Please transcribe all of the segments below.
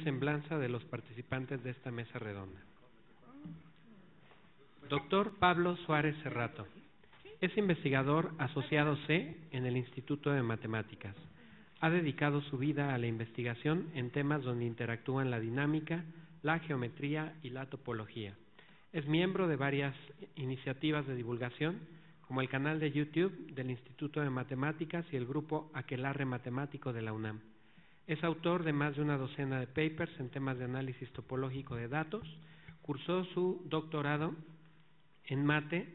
semblanza de los participantes de esta mesa redonda. Doctor Pablo Suárez Cerrato. Es investigador asociado C en el Instituto de Matemáticas. Ha dedicado su vida a la investigación en temas donde interactúan la dinámica, la geometría y la topología. Es miembro de varias iniciativas de divulgación, como el canal de YouTube del Instituto de Matemáticas y el grupo Aquelarre Matemático de la UNAM. Es autor de más de una docena de papers en temas de análisis topológico de datos. Cursó su doctorado en mate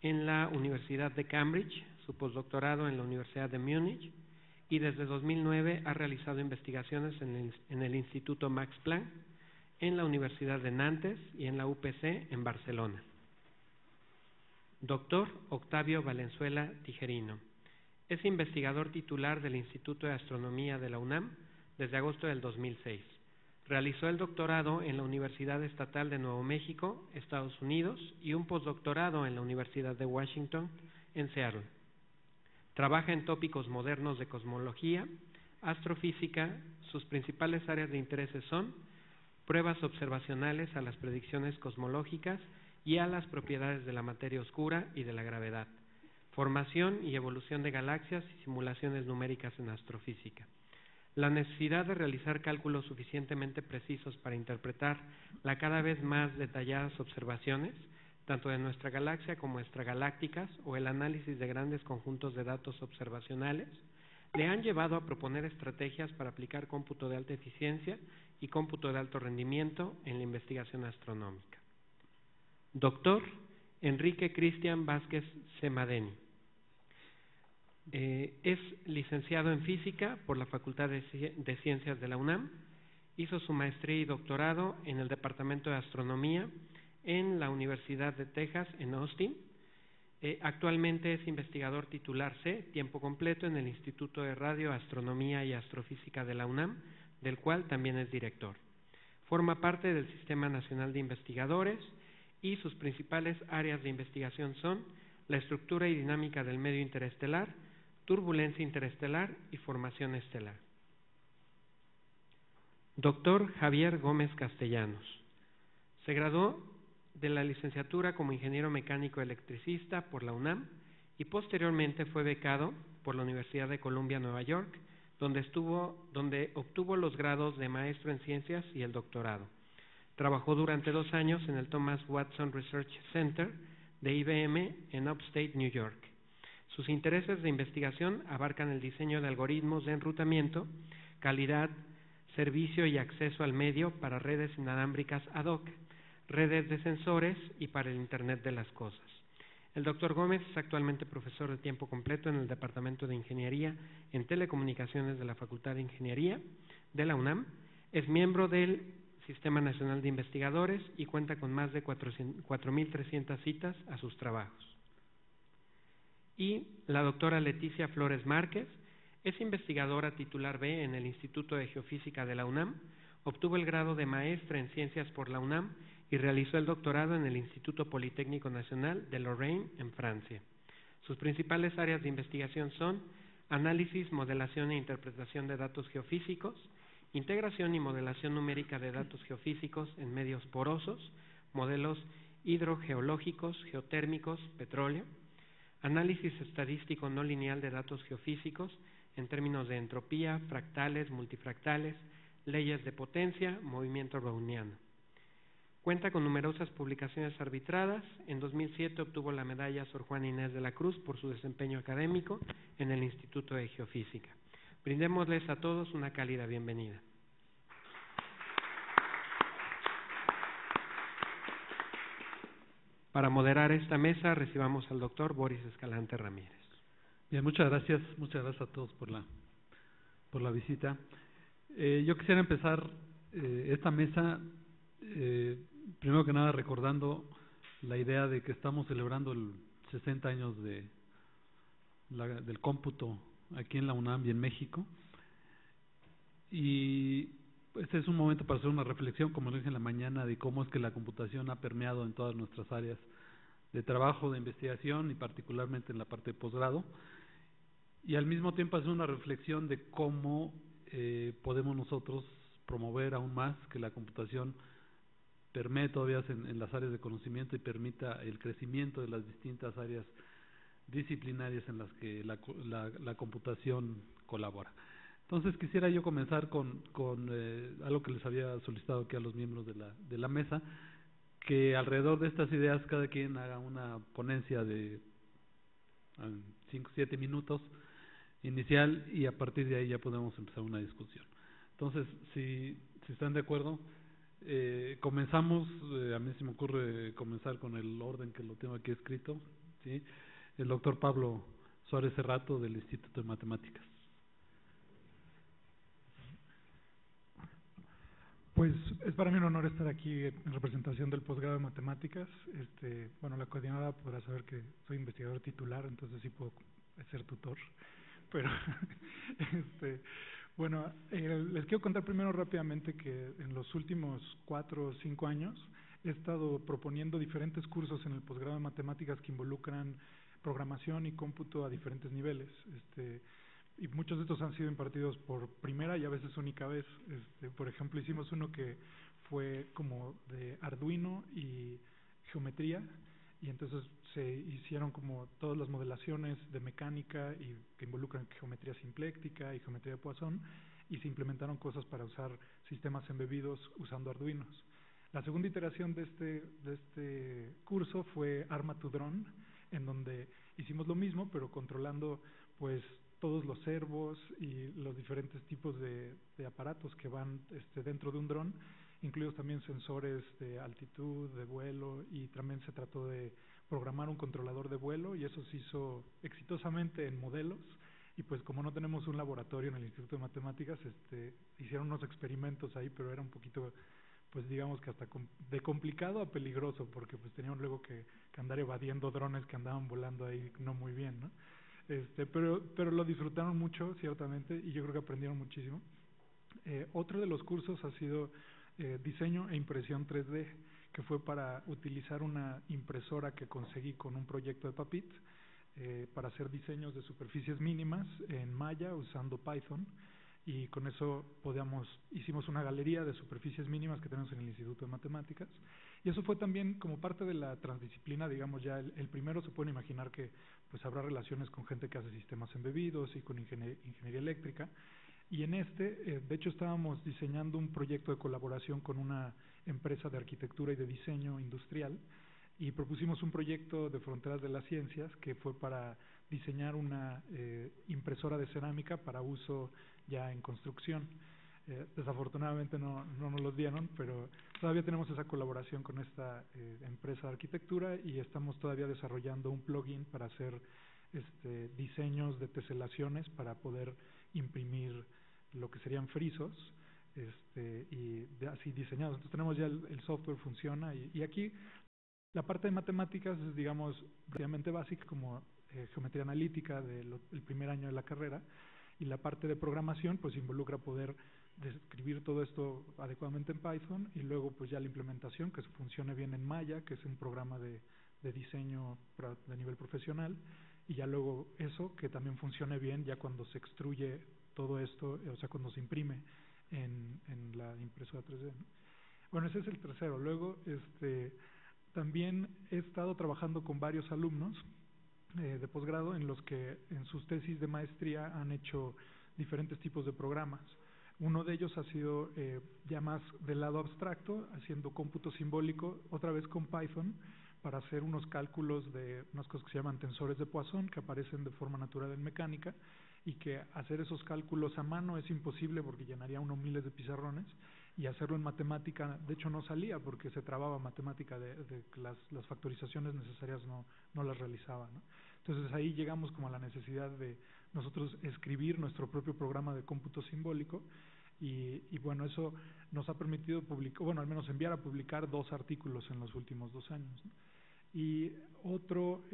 en la Universidad de Cambridge, su postdoctorado en la Universidad de Múnich, y desde 2009 ha realizado investigaciones en el Instituto Max Planck, en la Universidad de Nantes y en la UPC en Barcelona. Doctor Octavio Valenzuela Tijerino. Es investigador titular del Instituto de Astronomía de la UNAM desde agosto del 2006. Realizó el doctorado en la Universidad Estatal de Nuevo México, Estados Unidos, y un postdoctorado en la Universidad de Washington, en Seattle. Trabaja en tópicos modernos de cosmología, astrofísica. Sus principales áreas de interés son pruebas observacionales a las predicciones cosmológicas y a las propiedades de la materia oscura y de la gravedad, formación y evolución de galaxias y simulaciones numéricas en astrofísica. La necesidad de realizar cálculos suficientemente precisos para interpretar las cada vez más detalladas observaciones, tanto de nuestra galaxia como extragalácticas, o el análisis de grandes conjuntos de datos observacionales, le han llevado a proponer estrategias para aplicar cómputo de alta eficiencia y cómputo de alto rendimiento en la investigación astronómica. Doctor Enrique Cristian Vázquez Semadeni. Es licenciado en Física por la Facultad de Ciencias de la UNAM. Hizo su maestría y doctorado en el Departamento de Astronomía en la Universidad de Texas en Austin. Actualmente es investigador titular C, tiempo completo, en el Instituto de Radio, Astronomía y Astrofísica de la UNAM, del cual también es director. Forma parte del Sistema Nacional de Investigadores y sus principales áreas de investigación son la estructura y dinámica del medio interestelar, turbulencia interestelar y formación estelar. Doctor Javier Gómez Castellanos. Se graduó de la licenciatura como ingeniero mecánico electricista por la UNAM y posteriormente fue becado por la Universidad de Columbia, Nueva York, donde obtuvo los grados de maestro en ciencias y el doctorado. Trabajó durante 2 años en el Thomas Watson Research Center de IBM en Upstate New York. Sus intereses de investigación abarcan el diseño de algoritmos de enrutamiento, calidad, servicio y acceso al medio para redes inalámbricas ad hoc, redes de sensores y para el Internet de las Cosas. El doctor Gómez es actualmente profesor de tiempo completo en el Departamento de Ingeniería en Telecomunicaciones de la Facultad de Ingeniería de la UNAM. Es miembro del Sistema Nacional de Investigadores y cuenta con más de 4.300 citas a sus trabajos. Y la doctora Leticia Flores Márquez es investigadora titular B en el Instituto de Geofísica de la UNAM, obtuvo el grado de maestra en Ciencias por la UNAM y realizó el doctorado en el Instituto Politécnico Nacional de Lorraine, en Francia. Sus principales áreas de investigación son análisis, modelación e interpretación de datos geofísicos, integración y modelación numérica de datos geofísicos en medios porosos, modelos hidrogeológicos, geotérmicos, petróleo, análisis estadístico no lineal de datos geofísicos en términos de entropía, fractales, multifractales, leyes de potencia, movimiento browniano. Cuenta con numerosas publicaciones arbitradas. En 2007 obtuvo la medalla Sor Juana Inés de la Cruz por su desempeño académico en el Instituto de Geofísica. Brindémosles a todos una cálida bienvenida. Para moderar esta mesa recibamos al doctor Boris Escalante Ramírez. Bien, muchas gracias a todos por la visita. Yo quisiera empezar esta mesa primero que nada recordando la idea de que estamos celebrando el 60 años del cómputo aquí en la UNAM y en México, y este es un momento para hacer una reflexión, como lo dije en la mañana, de cómo es que la computación ha permeado en todas nuestras áreas de trabajo, de investigación y particularmente en la parte de posgrado, y al mismo tiempo hacer una reflexión de cómo podemos nosotros promover aún más que la computación permee todavía en las áreas de conocimiento y permita el crecimiento de las distintas áreas disciplinarias en las que la computación colabora. Entonces quisiera yo comenzar con algo que les había solicitado aquí a los miembros de la mesa, que alrededor de estas ideas cada quien haga una ponencia de 5 o 7 minutos inicial, y a partir de ahí ya podemos empezar una discusión. Entonces, si están de acuerdo, comenzamos. A mí se me ocurre comenzar con el orden que lo tengo aquí escrito, ¿sí? El doctor Pablo Suárez Cerrato, del Instituto de Matemáticas. Pues es para mí un honor estar aquí en representación del posgrado de matemáticas. Bueno, la coordinadora podrá saber que soy investigador titular, entonces sí puedo ser tutor. Pero, bueno, les quiero contar primero rápidamente que en los últimos 4 o 5 años he estado proponiendo diferentes cursos en el posgrado de matemáticas que involucran programación y cómputo a diferentes niveles. Y muchos de estos han sido impartidos por primera y a veces única vez. Por ejemplo, hicimos uno que fue como de Arduino y geometría, y entonces se hicieron como todas las modelaciones de mecánica y que involucran geometría simpléctica y geometría de Poisson, y se implementaron cosas para usar sistemas embebidos usando Arduinos. La segunda iteración de este curso fue Arma to Drone, en donde hicimos lo mismo, pero controlando pues todos los servos y los diferentes tipos de aparatos que van dentro de un dron, incluidos también sensores de altitud, de vuelo, y también se trató de programar un controlador de vuelo, y eso se hizo exitosamente en modelos. Y pues como no tenemos un laboratorio en el Instituto de Matemáticas, hicieron unos experimentos ahí, pero era un poquito, pues digamos que hasta de complicado a peligroso, porque pues tenían luego que andar evadiendo drones que andaban volando ahí no muy bien, ¿no? Pero lo disfrutaron mucho, ciertamente, y yo creo que aprendieron muchísimo. Otro de los cursos ha sido diseño e impresión 3D, que fue para utilizar una impresora que conseguí con un proyecto de Papit, para hacer diseños de superficies mínimas en Maya usando Python, y con eso hicimos una galería de superficies mínimas que tenemos en el Instituto de Matemáticas. Y eso fue también como parte de la transdisciplina, digamos. Ya el primero se pueden imaginar que pues habrá relaciones con gente que hace sistemas embebidos y con ingeniería eléctrica. Y en de hecho estábamos diseñando un proyecto de colaboración con una empresa de arquitectura y de diseño industrial, y propusimos un proyecto de Fronteras de las Ciencias que fue para diseñar una impresora de cerámica para uso ya en construcción. Desafortunadamente no nos los dieron, pero todavía tenemos esa colaboración con esta empresa de arquitectura, y estamos todavía desarrollando un plugin para hacer diseños de teselaciones para poder imprimir lo que serían frisos, y así diseñados. Entonces tenemos ya el software, funciona, y aquí la parte de matemáticas es, digamos, relativamente básica, como geometría analítica del primer año de la carrera, y la parte de programación pues involucra poder describir todo esto adecuadamente en Python, y luego pues ya la implementación, que funcione bien en Maya, que es un programa de diseño de nivel profesional, y ya luego eso que también funcione bien ya cuando se extruye todo esto, o sea, cuando se imprime en la impresora 3D. Bueno, ese es el tercero. Luego también he estado trabajando con varios alumnos de posgrado en los que en sus tesis de maestría han hecho diferentes tipos de programas. Uno de ellos ha sido ya más del lado abstracto, haciendo cómputo simbólico, otra vez con Python, para hacer unos cálculos de unas cosas que se llaman tensores de Poisson, que aparecen de forma natural en mecánica, y que hacer esos cálculos a mano es imposible porque llenaría uno miles de pizarrones, y hacerlo en matemática de hecho no salía porque se trababa matemática, de las factorizaciones necesarias no las realizaba, ¿no? Entonces ahí llegamos como a la necesidad de nosotros escribir nuestro propio programa de cómputo simbólico, y bueno, eso nos ha permitido publicar, bueno, al menos enviar a publicar 2 artículos en los últimos 2 años, ¿no? Y otro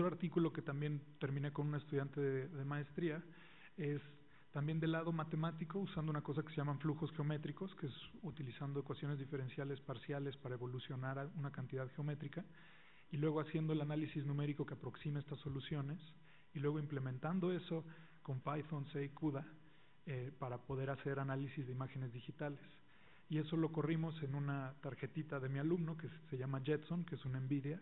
artículo que también terminé con un estudiante de maestría es también del lado matemático, usando una cosa que se llaman flujos geométricos, que es utilizando ecuaciones diferenciales parciales para evolucionar a una cantidad geométrica, y luego haciendo el análisis numérico que aproxima estas soluciones, y luego implementando eso con Python, C y CUDA, para poder hacer análisis de imágenes digitales. Y eso lo corrimos en una tarjetita de mi alumno que se llama Jetson, que es una NVIDIA,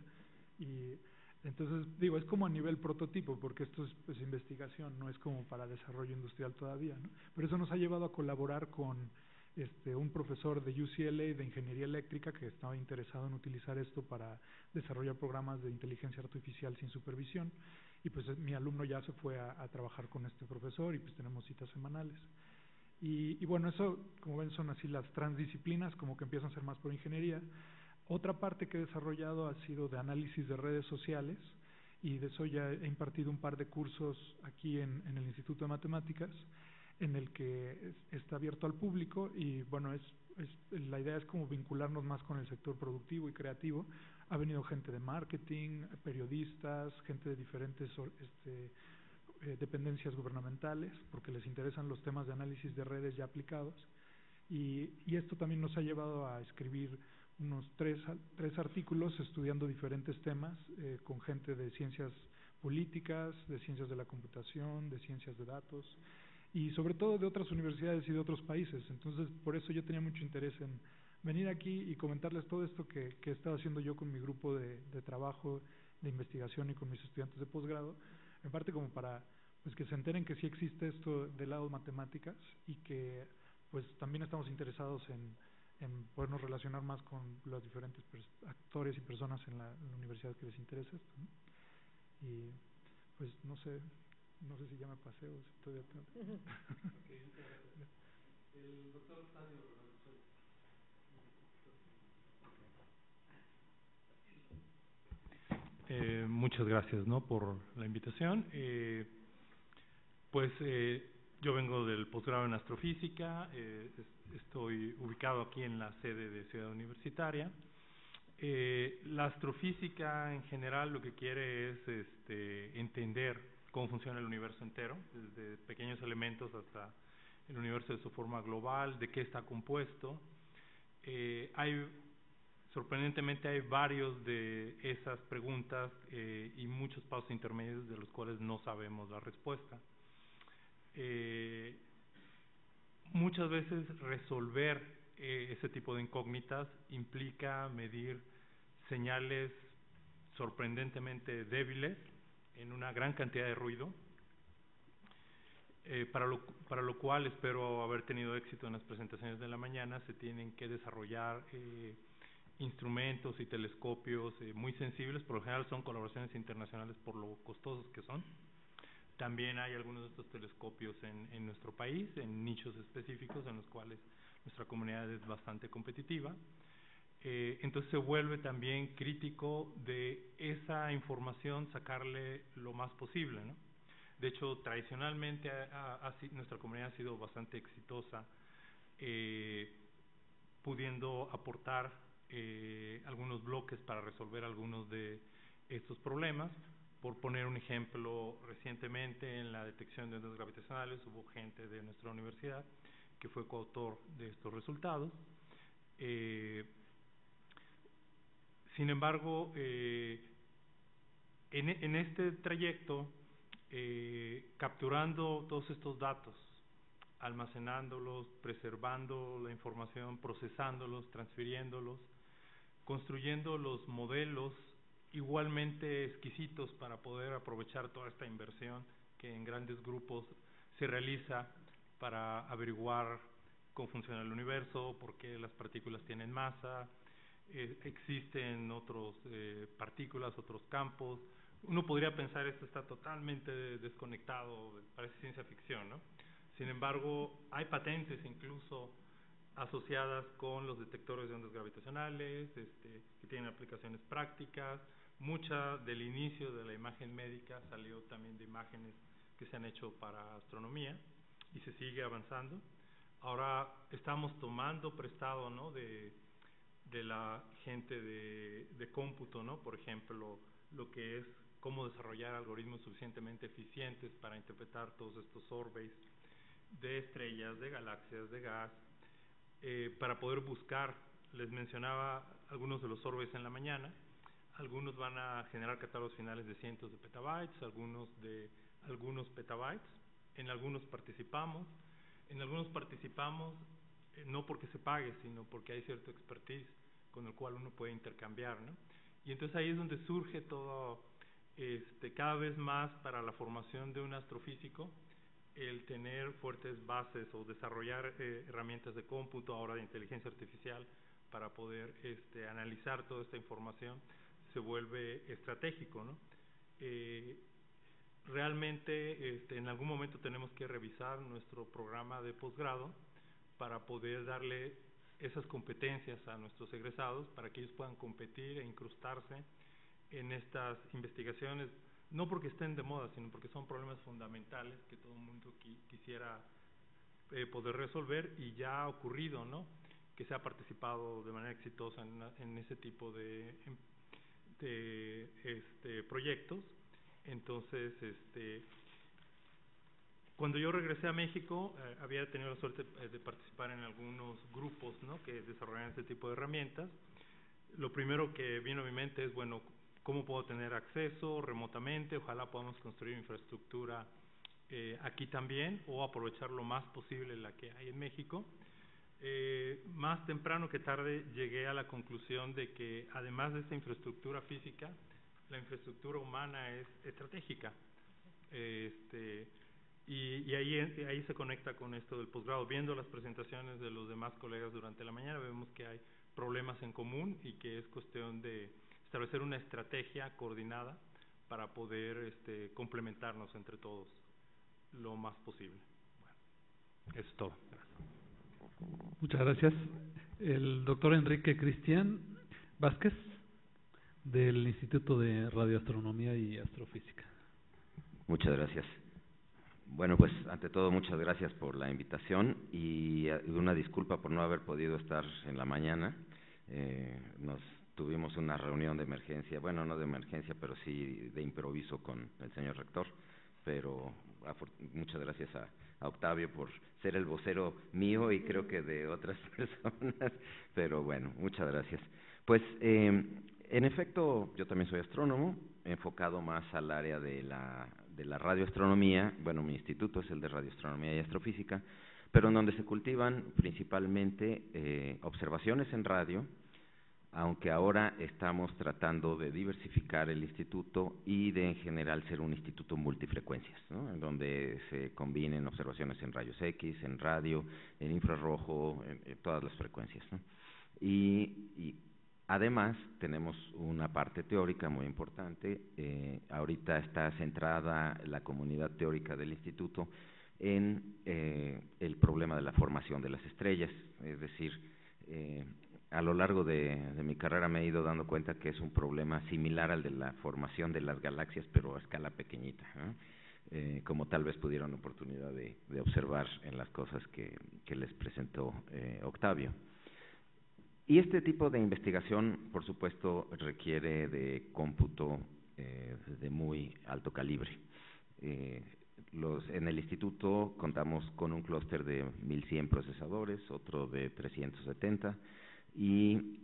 y entonces digo, es como a nivel prototipo, porque esto es pues, investigación, no es como para desarrollo industrial todavía, ¿no? Pero eso nos ha llevado a colaborar con un profesor de UCLA de ingeniería eléctrica que estaba interesado en utilizar esto para desarrollar programas de inteligencia artificial sin supervisión, y pues mi alumno ya se fue a trabajar con este profesor y pues tenemos citas semanales. Y bueno, eso, como ven, son así las transdisciplinas, como que empiezan a ser más por ingeniería. Otra parte que he desarrollado ha sido de análisis de redes sociales, y de eso ya he impartido un par de cursos aquí en el Instituto de Matemáticas, en el que está abierto al público, y bueno, la idea es como vincularnos más con el sector productivo y creativo. Ha venido gente de marketing, periodistas, gente de diferentes dependencias gubernamentales, porque les interesan los temas de análisis de redes ya aplicados, y esto también nos ha llevado a escribir unos tres artículos estudiando diferentes temas con gente de ciencias políticas, de ciencias de la computación, de ciencias de datos, y sobre todo de otras universidades y de otros países. Entonces, por eso yo tenía mucho interés en venir aquí y comentarles todo esto que he estado haciendo yo con mi grupo de trabajo, de investigación, y con mis estudiantes de posgrado, en parte como para pues que se enteren que sí existe esto del lado de matemáticas, y que pues también estamos interesados en podernos relacionar más con los diferentes actores y personas en la universidad que les interesa esto, ¿no? Y pues no sé si ya me pasé o si estoy de acuerdo. Okay, muchas gracias. El doctor Octavio. Muchas gracias, ¿no?, por la invitación. Yo vengo del posgrado en astrofísica, estoy ubicado aquí en la sede de Ciudad Universitaria. La astrofísica en general lo que quiere es entender cómo funciona el universo entero, desde pequeños elementos hasta el universo de su forma global, de qué está compuesto. Sorprendentemente hay varios de esas preguntas y muchos pasos intermedios de los cuales no sabemos la respuesta. Muchas veces resolver ese tipo de incógnitas implica medir señales sorprendentemente débiles en una gran cantidad de ruido, para lo cual espero haber tenido éxito en las presentaciones de la mañana. Se tienen que desarrollar instrumentos y telescopios muy sensibles. Por lo general son colaboraciones internacionales por lo costosos que son. También hay algunos de estos telescopios en nuestro país, en nichos específicos en los cuales nuestra comunidad es bastante competitiva. Entonces se vuelve también crítico de esa información sacarle lo más posible, ¿no? De hecho, tradicionalmente nuestra comunidad ha sido bastante exitosa pudiendo aportar algunos bloques para resolver algunos de estos problemas. Por poner un ejemplo, recientemente en la detección de ondas gravitacionales hubo gente de nuestra universidad que fue coautor de estos resultados. Sin embargo, en este trayecto, capturando todos estos datos, almacenándolos, preservando la información, procesándolos, transfiriéndolos, construyendo los modelos igualmente exquisitos para poder aprovechar toda esta inversión que en grandes grupos se realiza para averiguar cómo funciona el universo, por qué las partículas tienen masa, existen otros partículas, otros campos. Uno podría pensar esto está totalmente desconectado, parece ciencia ficción, ¿no? Sin embargo, hay patentes incluso asociadas con los detectores de ondas gravitacionales, que tienen aplicaciones prácticas. Mucha del inicio de la imagen médica salió también de imágenes que se han hecho para astronomía y se sigue avanzando. Ahora estamos tomando prestado, ¿no?, de la gente de cómputo, ¿no? Por ejemplo, lo que es cómo desarrollar algoritmos suficientemente eficientes para interpretar todos estos surveys de estrellas, de galaxias, de gas, para poder buscar. Les mencionaba algunos de los surveys en la mañana. Algunos van a generar catálogos finales de cientos de petabytes, algunos de algunos petabytes. En algunos participamos. En algunos participamos no porque se pague, sino porque hay cierto expertise con el cual uno puede intercambiar, ¿no? Y entonces ahí es donde surge todo, cada vez más para la formación de un astrofísico, el tener fuertes bases o desarrollar herramientas de cómputo, ahora de inteligencia artificial, para poder analizar toda esta información, se vuelve estratégico, ¿no? Realmente en algún momento tenemos que revisar nuestro programa de posgrado para poder darle esas competencias a nuestros egresados para que ellos puedan competir e incrustarse en estas investigaciones, no porque estén de moda, sino porque son problemas fundamentales que todo el mundo quisiera poder resolver, y ya ha ocurrido, ¿no?, que se ha participado de manera exitosa en ese tipo de proyectos. Entonces, cuando yo regresé a México, había tenido la suerte de participar en algunos grupos, ¿no?, que desarrollaban este tipo de herramientas. Lo primero que vino a mi mente es, bueno, ¿cómo puedo tener acceso remotamente? Ojalá podamos construir infraestructura aquí también, o aprovechar lo más posible la que hay en México. Más temprano que tarde llegué a la conclusión de que, además de esta infraestructura física, la infraestructura humana es estratégica. Y ahí se conecta con esto del posgrado. Viendo las presentaciones de los demás colegas durante la mañana, vemos que hay problemas en común y que es cuestión de establecer una estrategia coordinada para poder complementarnos entre todos lo más posible. Bueno, eso es todo. Gracias. Muchas gracias. El doctor Enrique Cristian Vázquez, del Instituto de Radioastronomía y Astrofísica. Muchas gracias. Bueno, pues ante todo, muchas gracias por la invitación y una disculpa por no haber podido estar en la mañana. Tuvimos una reunión de emergencia, bueno, no de emergencia, pero sí de improviso con el señor rector, pero muchas gracias a Octavio por ser el vocero mío y creo que de otras personas, pero bueno, muchas gracias. Pues, en efecto, yo también soy astrónomo, enfocado más al área de la radioastronomía. Bueno, mi instituto es el de radioastronomía y astrofísica, pero en donde se cultivan principalmente observaciones en radio, aunque ahora estamos tratando de diversificar el instituto y de en general ser un instituto multifrecuencias, ¿no?, en donde se combinen observaciones en rayos X, en radio, en infrarrojo, en todas las frecuencias, ¿no? Y además tenemos una parte teórica muy importante. Ahorita está centrada la comunidad teórica del instituto en el problema de la formación de las estrellas, es decir, a lo largo de mi carrera me he ido dando cuenta que es un problema similar al de la formación de las galaxias, pero a escala pequeñita, ¿eh? Como tal vez pudieron oportunidad de observar en las cosas que les presentó Octavio. Y este tipo de investigación, por supuesto, requiere de cómputo de muy alto calibre. En el instituto contamos con un clúster de 1100 procesadores, otro de 370, y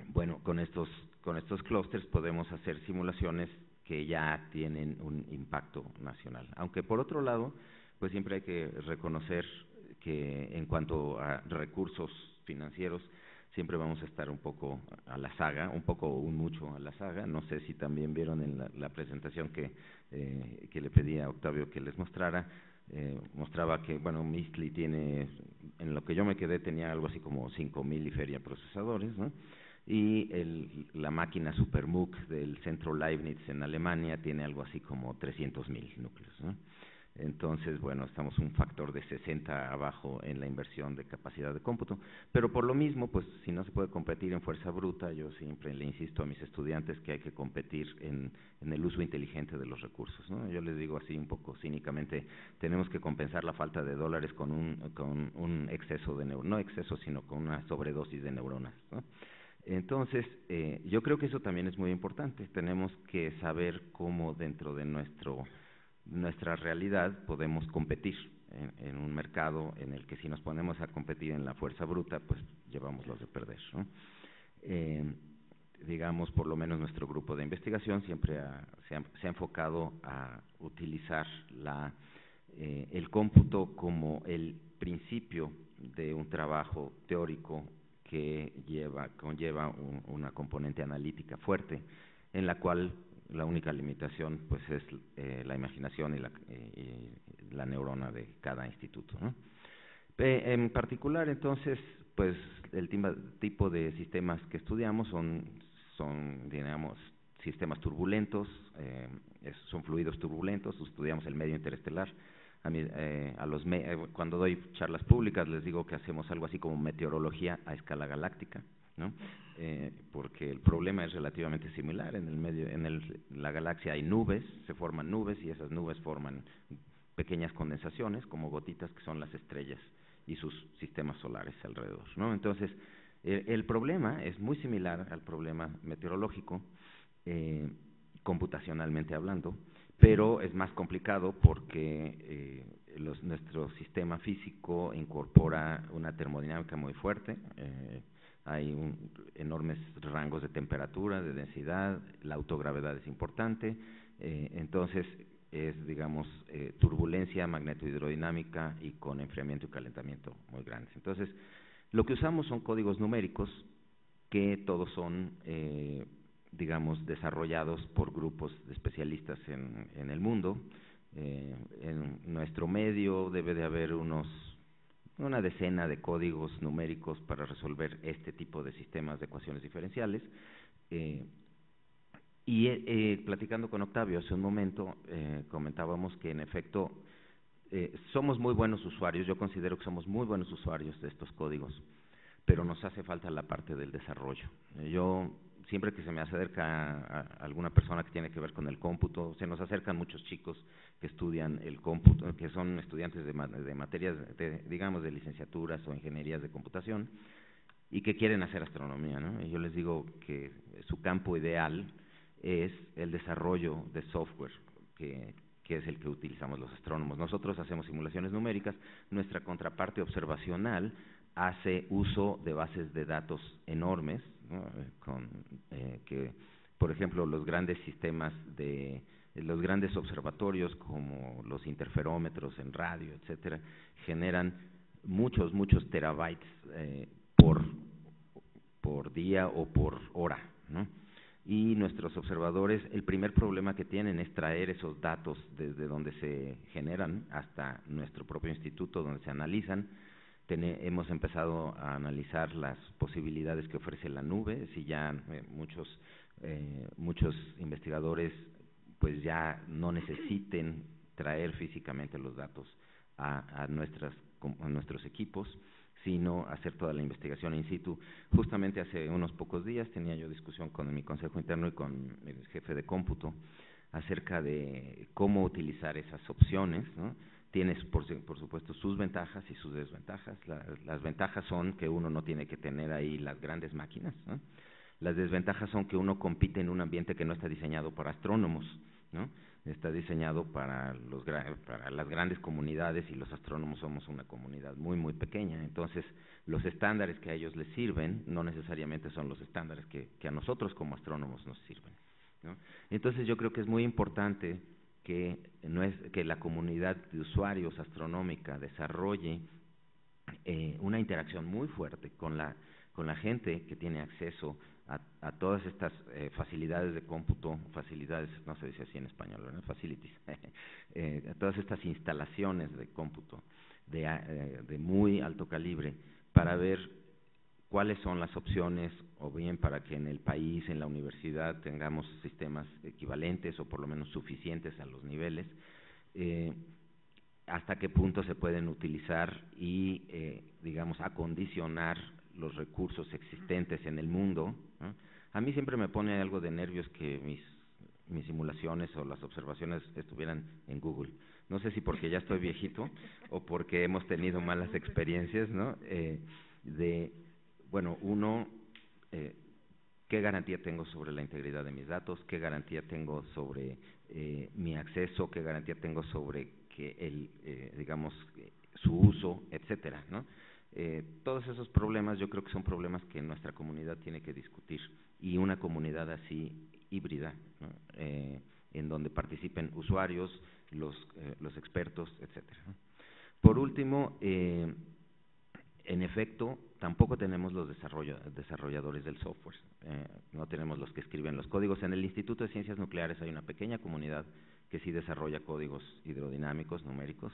bueno, con estos clústeres podemos hacer simulaciones que ya tienen un impacto nacional. Aunque por otro lado, pues siempre hay que reconocer que en cuanto a recursos financieros, siempre vamos a estar un poco a la saga, mucho a la saga. No sé si también vieron en la presentación que le pedí a Octavio que les mostrara. Mostraba que, bueno, MISTLI tiene, en lo que yo me quedé, tenía algo así como 5000 y feria procesadores, ¿no? Y la máquina SuperMUC del centro Leibniz en Alemania tiene algo así como 300,000 núcleos, ¿no? Entonces, bueno, estamos un factor de 60 abajo en la inversión de capacidad de cómputo, pero por lo mismo, pues si no se puede competir en fuerza bruta, yo siempre le insisto a mis estudiantes que hay que competir en el uso inteligente de los recursos, ¿no? Yo les digo así un poco cínicamente, tenemos que compensar la falta de dólares con un exceso de neuronas, no exceso, sino con una sobredosis de neuronas, ¿no? Entonces, yo creo que eso también es muy importante. Tenemos que saber cómo dentro de nuestra realidad podemos competir en un mercado en el que si nos ponemos a competir en la fuerza bruta, pues llevamos los de perder, ¿no? Digamos, por lo menos nuestro grupo de investigación siempre se ha enfocado a utilizar el cómputo como el principio de un trabajo teórico que conlleva una componente analítica fuerte, en la cual la única limitación pues es la imaginación y la neurona de cada instituto, ¿no? En particular, entonces, pues el tipo de sistemas que estudiamos son digamos, sistemas turbulentos, son fluidos turbulentos. Estudiamos el medio interestelar. Cuando doy charlas públicas les digo que hacemos algo así como meteorología a escala galáctica, ¿no? Porque el problema es relativamente similar. La galaxia hay nubes, se forman nubes y esas nubes forman pequeñas condensaciones como gotitas que son las estrellas y sus sistemas solares alrededor, ¿no? Entonces, el problema es muy similar al problema meteorológico, computacionalmente hablando, pero es más complicado porque nuestro sistema físico incorpora una termodinámica muy fuerte. Hay enormes rangos de temperatura, de densidad, la autogravedad es importante, entonces es, digamos, turbulencia magnetohidrodinámica y con enfriamiento y calentamiento muy grandes. Entonces, lo que usamos son códigos numéricos que todos son, digamos, desarrollados por grupos de especialistas en el mundo. En nuestro medio debe de haber una decena de códigos numéricos para resolver este tipo de sistemas de ecuaciones diferenciales. Platicando con Octavio hace un momento, comentábamos que en efecto somos muy buenos usuarios. Yo considero que somos muy buenos usuarios de estos códigos, pero nos hace falta la parte del desarrollo. Yo siempre que se me acerca a alguna persona que tiene que ver con el cómputo, se nos acercan muchos chicos que estudian el cómputo, que son estudiantes de materias, digamos, de licenciaturas o ingenierías de computación, y que quieren hacer astronomía, ¿no? Y yo les digo que su campo ideal es el desarrollo de software, que es el que utilizamos los astrónomos. Nosotros hacemos simulaciones numéricas, nuestra contraparte observacional hace uso de bases de datos enormes, ¿no? Que, por ejemplo, los grandes sistemas los grandes observatorios como los interferómetros en radio, etcétera, generan muchos terabytes por día o por hora, ¿no? Y nuestros observadores, el primer problema que tienen es traer esos datos desde donde se generan hasta nuestro propio instituto donde se analizan. Hemos empezado a analizar las posibilidades que ofrece la nube, si ya muchos investigadores pues ya no necesiten traer físicamente los datos a nuestros equipos, sino hacer toda la investigación in situ. Justamente hace unos pocos días tenía yo discusión con mi consejo interno y con el jefe de cómputo acerca de cómo utilizar esas opciones, ¿no? Tienes, por supuesto, sus ventajas y sus desventajas. Las ventajas son que uno no tiene que tener ahí las grandes máquinas, ¿no? Las desventajas son que uno compite en un ambiente que no está diseñado para astrónomos, ¿no? Está diseñado para las grandes comunidades, y los astrónomos somos una comunidad muy pequeña. Entonces, los estándares que a ellos les sirven no necesariamente son los estándares que a nosotros como astrónomos nos sirven, ¿no? Entonces, yo creo que es muy importante que la comunidad de usuarios astronómica desarrolle una interacción muy fuerte con la gente que tiene acceso a todas estas facilidades de cómputo, facilidades, no se dice así en español, ¿no? Facilities, a todas estas instalaciones de cómputo de muy alto calibre, para ver cuáles son las opciones, o bien para que en el país, en la universidad, tengamos sistemas equivalentes o por lo menos suficientes a los niveles, hasta qué punto se pueden utilizar y, digamos, acondicionar los recursos existentes en el mundo, ¿no? A mí siempre me pone algo de nervios que mis simulaciones o las observaciones estuvieran en Google. No sé si porque ya estoy viejito o porque hemos tenido malas experiencias, ¿no? ¿Qué garantía tengo sobre la integridad de mis datos? ¿Qué garantía tengo sobre mi acceso? ¿Qué garantía tengo sobre que digamos, su uso, etcétera, ¿no? Todos esos problemas yo creo que son problemas que nuestra comunidad tiene que discutir, y una comunidad así híbrida, ¿no? En donde participen usuarios, los expertos, etcétera, ¿no? Por último, en efecto, tampoco tenemos los desarrolladores del software, no tenemos los que escriben los códigos. En el Instituto de Ciencias Nucleares hay una pequeña comunidad que sí desarrolla códigos hidrodinámicos, numéricos,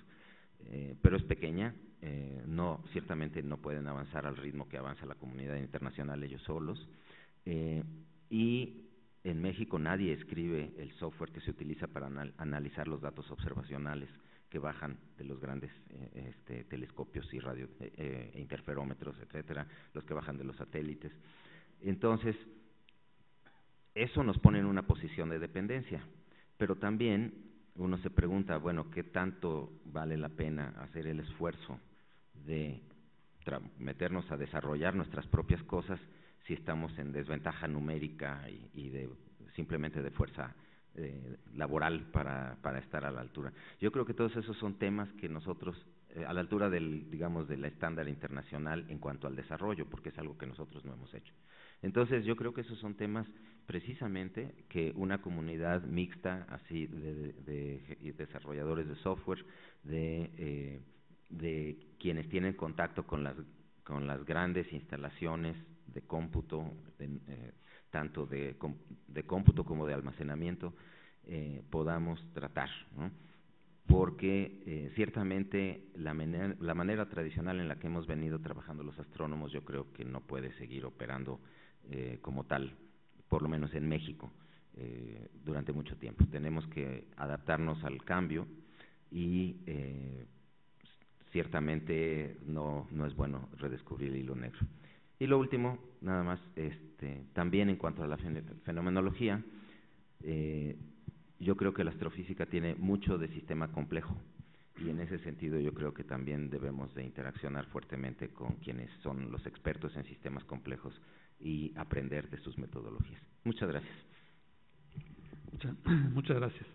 pero es pequeña, ciertamente no pueden avanzar al ritmo que avanza la comunidad internacional ellos solos, y en México nadie escribe el software que se utiliza para analizar los datos observacionales que bajan de los grandes telescopios y interferómetros, etcétera, los que bajan de los satélites. Entonces, eso nos pone en una posición de dependencia, pero también uno se pregunta, bueno, ¿qué tanto vale la pena hacer el esfuerzo de meternos a desarrollar nuestras propias cosas si estamos en desventaja numérica y simplemente de fuerza laboral para estar a la altura? Yo creo que todos esos son temas que nosotros, a la altura del estándar internacional en cuanto al desarrollo, porque es algo que nosotros no hemos hecho. Entonces, yo creo que esos son temas precisamente que una comunidad mixta, así de desarrolladores de software, de quienes tienen contacto con las grandes instalaciones de cómputo, tanto de cómputo como de almacenamiento, podamos tratar, ¿no? Porque ciertamente la manera tradicional en la que hemos venido trabajando los astrónomos, yo creo que no puede seguir operando como tal, por lo menos en México, durante mucho tiempo. Tenemos que adaptarnos al cambio y ciertamente no es bueno redescubrir el hilo negro. Y lo último, nada más, también en cuanto a la fenomenología, yo creo que la astrofísica tiene mucho de sistema complejo, y en ese sentido yo creo que también debemos de interaccionar fuertemente con quienes son los expertos en sistemas complejos y aprender de sus metodologías. Muchas gracias. Muchas gracias.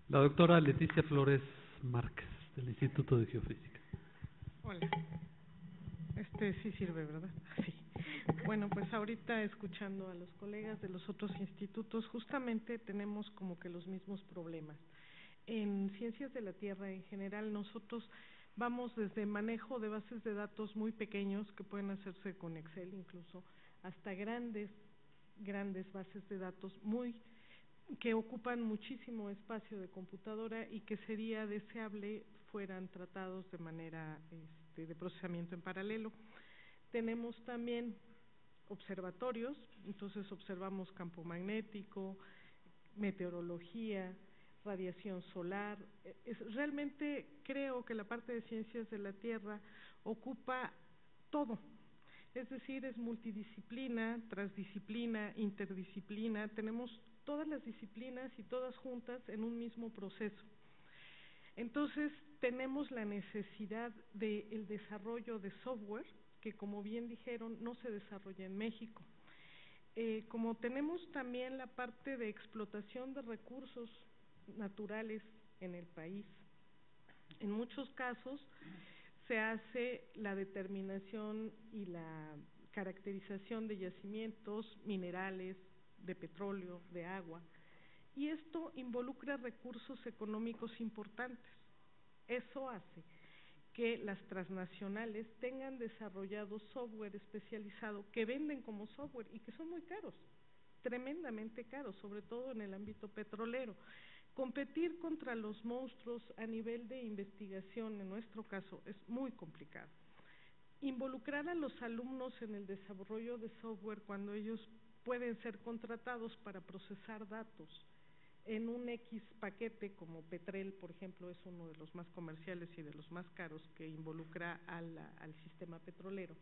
La doctora Leticia Flores Márquez, del Instituto de Geofísica. Hola. Sí sirve, ¿verdad? Sí. Bueno, pues ahorita escuchando a los colegas de los otros institutos, justamente tenemos como que los mismos problemas. En Ciencias de la Tierra en general, nosotros vamos desde manejo de bases de datos muy pequeños, que pueden hacerse con Excel incluso, hasta grandes bases de datos que ocupan muchísimo espacio de computadora y que sería deseable fueran tratados de manera de procesamiento en paralelo. Tenemos también observatorios, entonces observamos campo magnético, meteorología, radiación solar. Realmente creo que la parte de Ciencias de la Tierra ocupa todo, es decir, es multidisciplina, transdisciplina, interdisciplina, tenemos todas las disciplinas y todas juntas en un mismo proceso. Entonces, tenemos la necesidad del desarrollo de software, que como bien dijeron, no se desarrolla en México. Como tenemos también la parte de explotación de recursos naturales en el país, en muchos casos se hace la determinación y la caracterización de yacimientos minerales, de petróleo, de agua, y esto involucra recursos económicos importantes. Eso hace que las transnacionales tengan desarrollado software especializado que venden como software y que son muy caros, tremendamente caros, sobre todo en el ámbito petrolero. Competir contra los monstruos a nivel de investigación, en nuestro caso, es muy complicado. Involucrar a los alumnos en el desarrollo de software cuando ellos pueden ser contratados para procesar datos en un X paquete como Petrel, por ejemplo, es uno de los más comerciales y de los más caros que involucra al sistema petrolero,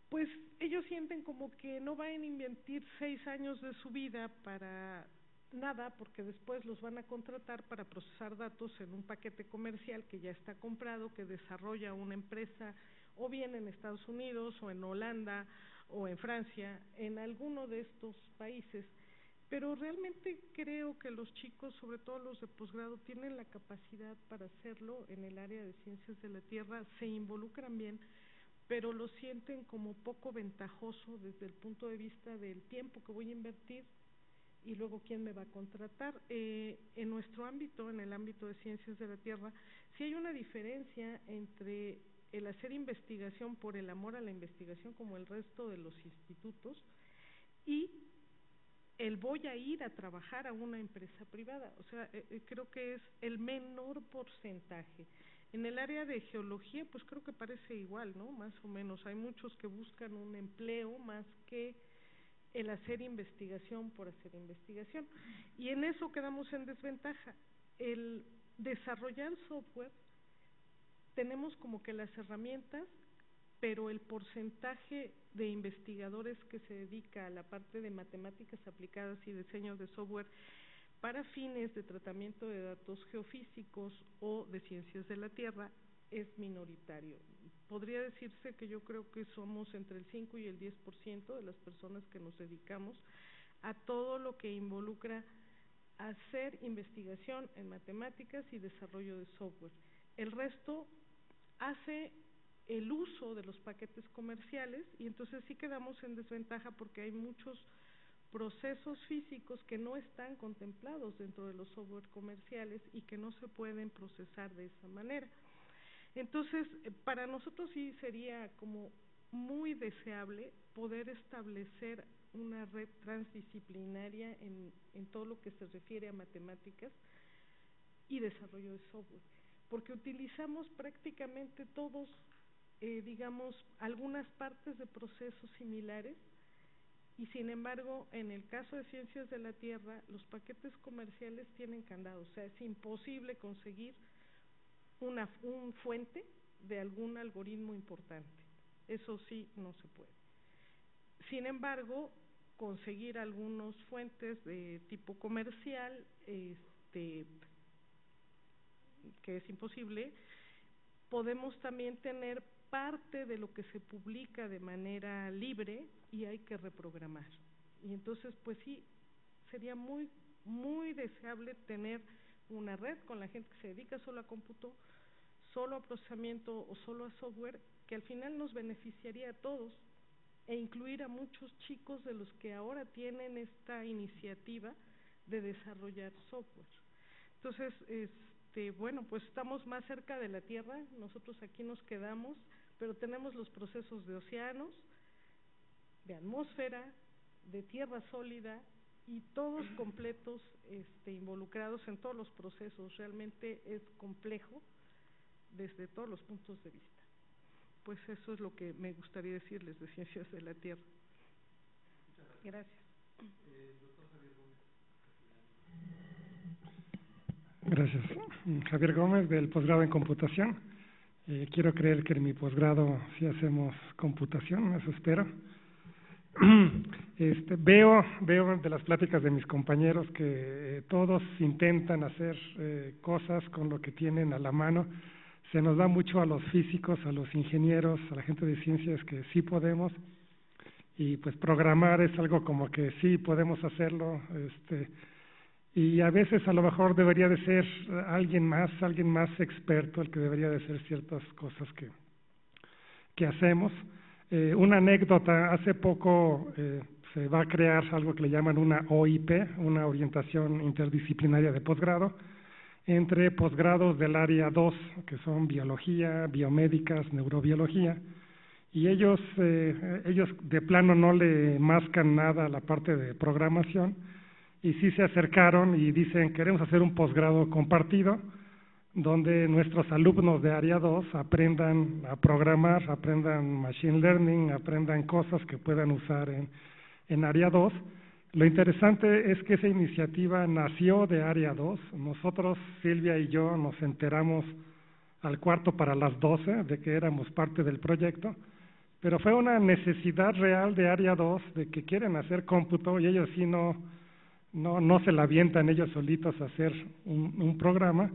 pues ellos sienten como que no van a invertir 6 años de su vida para nada, porque después los van a contratar para procesar datos en un paquete comercial que ya está comprado, que desarrolla una empresa o bien en Estados Unidos o en Holanda o en Francia, en alguno de estos países. Pero realmente creo que los chicos, sobre todo los de posgrado, tienen la capacidad para hacerlo en el área de Ciencias de la Tierra, se involucran bien, pero lo sienten como poco ventajoso desde el punto de vista del tiempo que voy a invertir y luego quién me va a contratar. En nuestro ámbito, en el ámbito de ciencias de la Tierra, sí hay una diferencia entre el hacer investigación por el amor a la investigación, como el resto de los institutos, y el voy a ir a trabajar a una empresa privada. O sea, creo que es el menor porcentaje. En el área de geología, pues creo que parece igual, ¿no? Más o menos. Hay muchos que buscan un empleo más que el hacer investigación por hacer investigación. Y en eso quedamos en desventaja. El desarrollar software, tenemos como que las herramientas, pero el porcentaje de investigadores que se dedica a la parte de matemáticas aplicadas y diseño de software para fines de tratamiento de datos geofísicos o de ciencias de la Tierra es minoritario. Podría decirse que yo creo que somos entre el 5 y el 10% de las personas que nos dedicamos a todo lo que involucra hacer investigación en matemáticas y desarrollo de software. El resto hace el uso de los paquetes comerciales y entonces sí quedamos en desventaja porque hay muchos procesos físicos que no están contemplados dentro de los software comerciales y que no se pueden procesar de esa manera. Entonces, para nosotros sí sería como muy deseable poder establecer una red transdisciplinaria en todo lo que se refiere a matemáticas y desarrollo de software, porque utilizamos prácticamente todos, digamos, algunas partes de procesos similares. Y sin embargo, en el caso de ciencias de la Tierra, los paquetes comerciales tienen candado, o sea, es imposible conseguir un fuente de algún algoritmo importante, eso sí no se puede. Sin embargo, conseguir algunos fuentes de tipo comercial, que es imposible. Podemos también tener parte de lo que se publica de manera libre y hay que reprogramar. Y entonces, pues sí, sería muy deseable tener una red con la gente que se dedica solo a cómputo, solo a procesamiento o solo a software, que al final nos beneficiaría a todos, e incluir a muchos chicos de los que ahora tienen esta iniciativa de desarrollar software. Entonces, bueno, pues estamos más cerca de la Tierra, nosotros aquí nos quedamos, pero tenemos los procesos de océanos, de atmósfera, de tierra sólida y todos completos, involucrados en todos los procesos. Realmente es complejo desde todos los puntos de vista. Pues eso es lo que me gustaría decirles de Ciencias de la Tierra. Gracias. Gracias. Javier Gómez, del posgrado en computación. Quiero creer que en mi posgrado sí hacemos computación, eso espero. Veo de las pláticas de mis compañeros que todos intentan hacer cosas con lo que tienen a la mano. Se nos da mucho a los físicos, a los ingenieros, a la gente de ciencias que sí podemos, y pues programar es algo como que sí podemos hacerlo, y a veces a lo mejor debería de ser alguien más experto el que debería de hacer ciertas cosas que hacemos. Una anécdota, hace poco se va a crear algo que le llaman una OIP, una orientación interdisciplinaria de posgrado, entre posgrados del área 2, que son biología, biomédicas, neurobiología, y ellos de plano no le mascan nada a la parte de programación, y sí se acercaron y dicen, queremos hacer un posgrado compartido, donde nuestros alumnos de área 2 aprendan a programar, aprendan machine learning, aprendan cosas que puedan usar en área 2. Lo interesante es que esa iniciativa nació de área 2. Nosotros, Silvia y yo, nos enteramos al 12:15 de que éramos parte del proyecto, pero fue una necesidad real de área 2 de que quieren hacer cómputo y ellos sí no se la avientan ellos solitos a hacer un programa.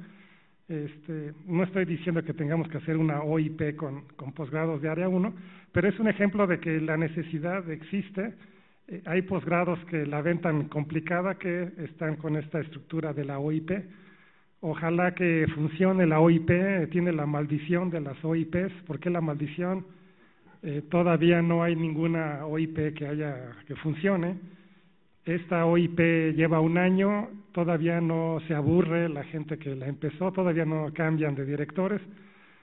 No estoy diciendo que tengamos que hacer una OIP con posgrados de área 1, pero es un ejemplo de que la necesidad existe. Hay posgrados que la ven tan complicada que están con esta estructura de la OIP. Ojalá que funcione la OIP, tiene la maldición de las OIPs. ¿Por qué la maldición? Todavía no hay ninguna OIP que funcione. Esta OIP lleva 1 año, todavía no se aburre la gente que la empezó, todavía no cambian de directores.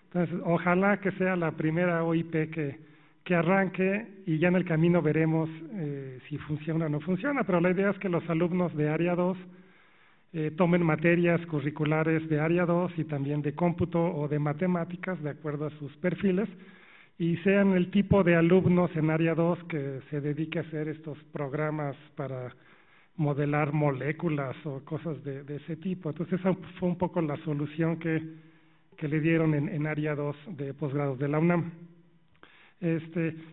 Entonces, ojalá que sea la primera OIP que arranque y ya en el camino veremos si funciona o no funciona, pero la idea es que los alumnos de Área 2 tomen materias curriculares de Área 2 y también de cómputo o de matemáticas, de acuerdo a sus perfiles, y sean el tipo de alumnos en Área 2 que se dedique a hacer estos programas para modelar moléculas o cosas de ese tipo. Entonces, esa fue un poco la solución que le dieron en Área 2 de posgrados de la UNAM.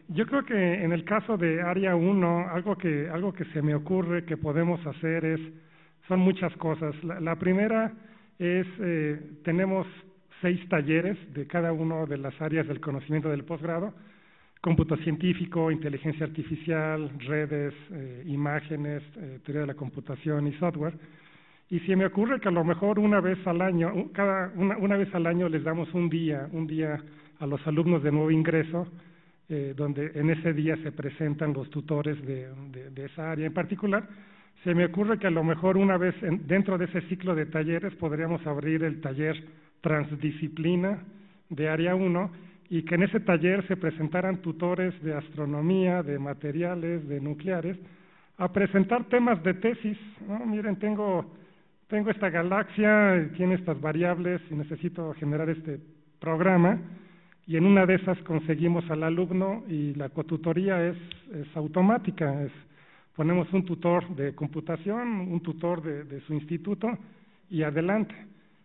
Yo creo que en el caso de Área 1, algo que se me ocurre que podemos hacer son muchas cosas. La primera es, tenemos 6 talleres de cada una de las áreas del conocimiento del posgrado: cómputo científico, inteligencia artificial, redes, imágenes, teoría de la computación y software. Y se me ocurre que a lo mejor una vez al año, una vez al año les damos un día a los alumnos de nuevo ingreso, donde en ese día se presentan los tutores de esa área en particular. Se me ocurre que a lo mejor una vez dentro de ese ciclo de talleres podríamos abrir el taller transdisciplina de Área 1 y que en ese taller se presentaran tutores de astronomía, de materiales, de nucleares, a presentar temas de tesis, ¿no? Miren, tengo esta galaxia, tiene estas variables y necesito generar este programa, y en una de esas conseguimos al alumno y la cotutoría es automática, ponemos un tutor de computación, un tutor de su instituto y adelante.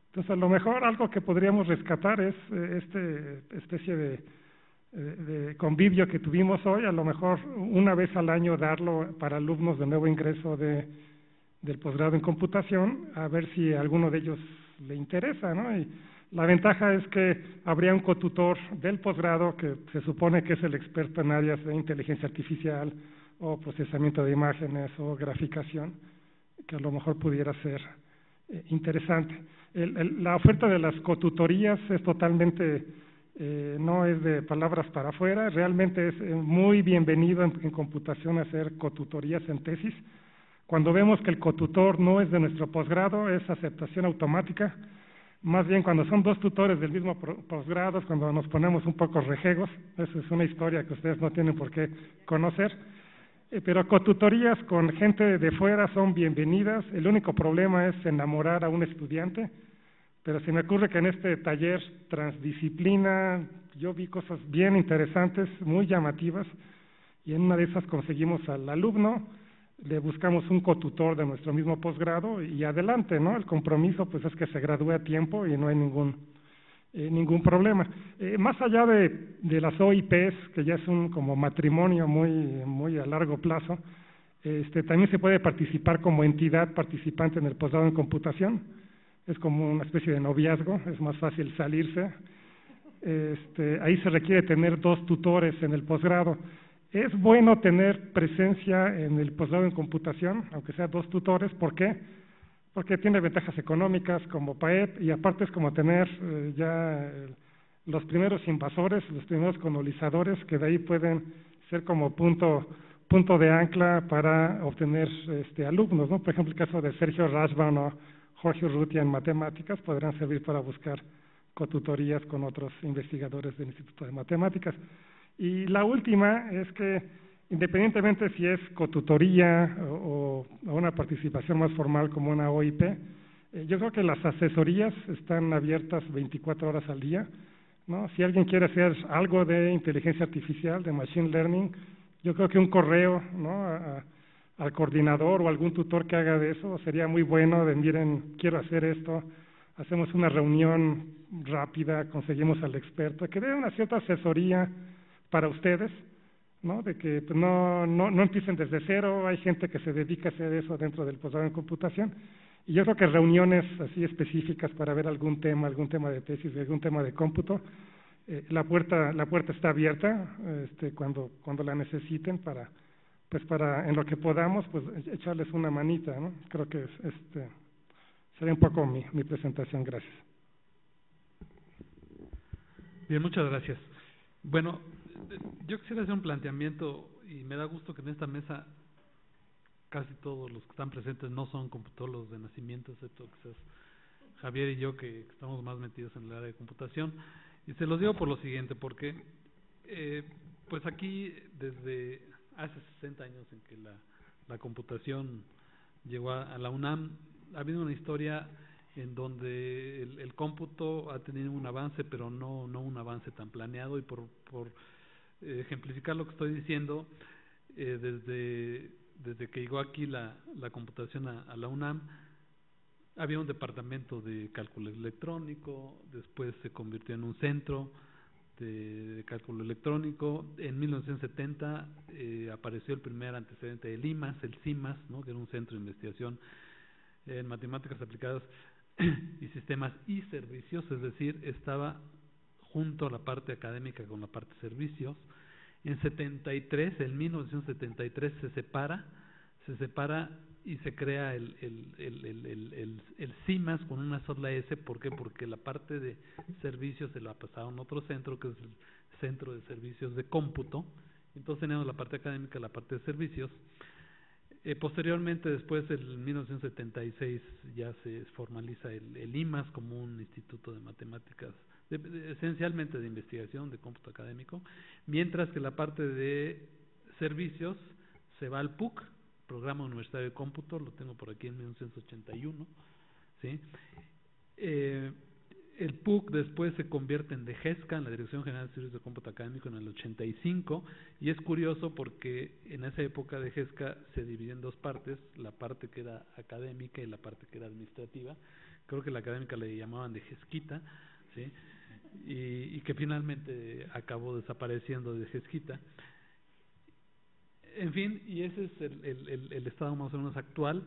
Entonces, a lo mejor algo que podríamos rescatar es especie de convivio que tuvimos hoy, a lo mejor una vez al año darlo para alumnos de nuevo ingreso del posgrado en computación, a ver si a alguno de ellos le interesa, ¿no? Y la ventaja es que habría un cotutor del posgrado que se supone que es el experto en áreas de inteligencia artificial o procesamiento de imágenes o graficación, que a lo mejor pudiera ser interesante. La oferta de las cotutorías es totalmente, no es de palabras para afuera, realmente es muy bienvenido en computación hacer cotutorías en tesis. Cuando vemos que el cotutor no es de nuestro posgrado, es aceptación automática. Más bien cuando son 2 tutores del mismo posgrado, cuando nos ponemos un poco rejegos, eso es una historia que ustedes no tienen por qué conocer. Pero cotutorías con gente de fuera son bienvenidas. El único problema es enamorar a un estudiante, pero se me ocurre que en este taller transdisciplina yo vi cosas bien interesantes, muy llamativas, y en una de esas conseguimos al alumno, le buscamos un cotutor de nuestro mismo posgrado y adelante, ¿no? El compromiso pues es que se gradúe a tiempo y no hay ningún problema. Más allá de las OIPs, que ya es un como matrimonio muy a largo plazo, también se puede participar como entidad participante en el posgrado en computación. Es como una especie de noviazgo, es más fácil salirse. Ahí se requiere tener 2 tutores en el posgrado. Es bueno tener presencia en el posgrado en computación, aunque sea 2 tutores. ¿Por qué? Porque tiene ventajas económicas como PAEP y aparte es como tener los primeros invasores, los primeros colonizadores que de ahí pueden ser como punto de ancla para obtener alumnos, ¿no? Por ejemplo, el caso de Sergio Rashban o Jorge Urrutia en matemáticas podrán servir para buscar cotutorías con otros investigadores del Instituto de Matemáticas. Y la última es que, independientemente si es cotutoría o una participación más formal como una OIP, yo creo que las asesorías están abiertas 24 horas al día, ¿no? Si alguien quiere hacer algo de inteligencia artificial, de machine learning, yo creo que un correo, ¿no?, al coordinador o algún tutor que haga de eso sería muy bueno, de miren, quiero hacer esto, hacemos una reunión rápida, conseguimos al experto, que dé una cierta asesoría para ustedes, ¿no? De que pues, no empiecen desde cero, hay gente que se dedica a hacer eso dentro del posgrado en computación, y yo creo que reuniones así específicas para ver algún tema de tesis, algún tema de cómputo, la puerta está abierta cuando la necesiten para en lo que podamos, pues echarles una manita, ¿no? Creo que sería un poco mi presentación. Gracias. Bien, muchas gracias. Bueno, yo quisiera hacer un planteamiento y me da gusto que en esta mesa casi todos los que están presentes no son computólogos de nacimiento, excepto quizás Javier y yo, que estamos más metidos en el área de computación. Y se los digo por lo siguiente, porque pues aquí desde hace 60 años en que la computación llegó a la UNAM, ha habido una historia en donde el cómputo ha tenido un avance, pero no un avance tan planeado. Y por ejemplificar lo que estoy diciendo, desde que llegó aquí la computación a la UNAM, había un departamento de cálculo electrónico, después se convirtió en un centro de cálculo electrónico. En 1970 apareció el primer antecedente del IMAS, el CIMAS, ¿no?, que era un centro de investigación en matemáticas aplicadas y sistemas y servicios, es decir, estaba junto a la parte académica con la parte de servicios. En 1973 se separa y se crea el CIMAS con una sola S. ¿Por qué? Porque la parte de servicios se la pasaron a otro centro, que es el Centro de Servicios de Cómputo. Entonces tenemos la parte académica y la parte de servicios. Posteriormente, después, en 1976, ya se formaliza el IMAS como un instituto de matemáticas, esencialmente de investigación, de cómputo académico, mientras que la parte de servicios se va al PUC, Programa Universitario de Cómputo, lo tengo por aquí en 1981, ¿sí? El PUC después se convierte en DGESCA, en la Dirección General de Servicios de Cómputo Académico, en el 85, y es curioso porque en esa época DGESCA se dividió en dos partes, la parte que era académica y la parte que era administrativa. Creo que la académica le llamaban DGESquita, ¿sí? Y que finalmente acabó desapareciendo DGESquita. En fin, y ese es el estado más o menos actual.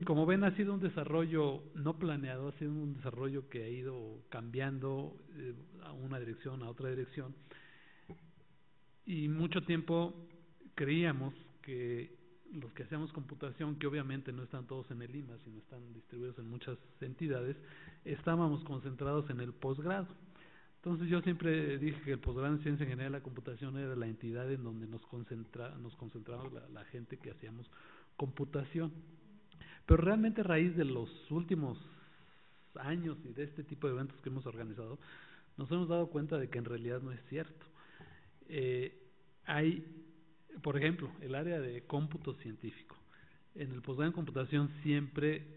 Como ven, ha sido un desarrollo no planeado, ha sido un desarrollo que ha ido cambiando a una dirección, a otra dirección, y mucho tiempo creíamos que los que hacíamos computación, que obviamente no están todos en el IMAS, sino están distribuidos en muchas entidades, estábamos concentrados en el posgrado. Entonces yo siempre dije que el posgrado en Ciencia General de la Computación era la entidad en donde nos concentramos la gente que hacíamos computación. Pero realmente, a raíz de los últimos años y de este tipo de eventos que hemos organizado, nos hemos dado cuenta de que en realidad no es cierto. Hay, por ejemplo, el área de cómputo científico. En el posgrado en computación siempre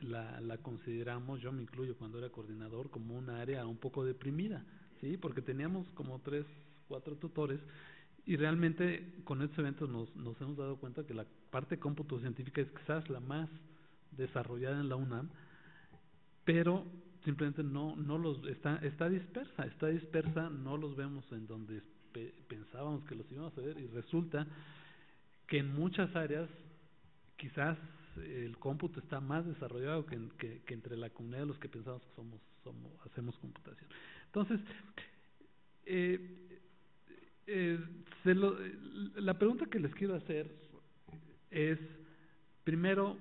la consideramos, yo me incluyo cuando era coordinador, como una área un poco deprimida, ¿sí? Porque teníamos como 3, 4 tutores. Y realmente con estos eventos nos hemos dado cuenta que la parte de cómputo científica es quizás la más desarrollada en la UNAM, pero simplemente está dispersa, no los vemos en donde pensábamos que los íbamos a ver, y resulta que en muchas áreas quizás el cómputo está más desarrollado que entre la comunidad de los que pensamos que hacemos computación. Entonces, la pregunta que les quiero hacer es, primero,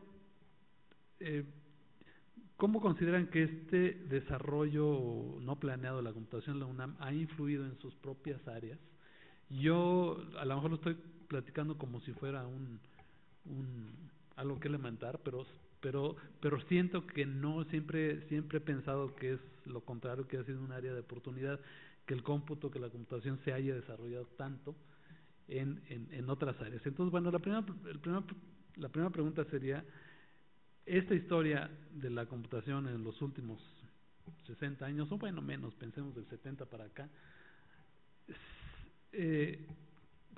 ¿cómo consideran que este desarrollo no planeado de la computación en la UNAM ha influido en sus propias áreas? Yo a lo mejor lo estoy platicando como si fuera algo que lamentar, pero siento que no, siempre he pensado que es lo contrario, que ha sido un área de oportunidad, que el cómputo, que la computación se haya desarrollado tanto en otras áreas. Entonces, bueno, la primera pregunta sería, esta historia de la computación en los últimos 60 años, o bueno, menos, pensemos del 70 para acá,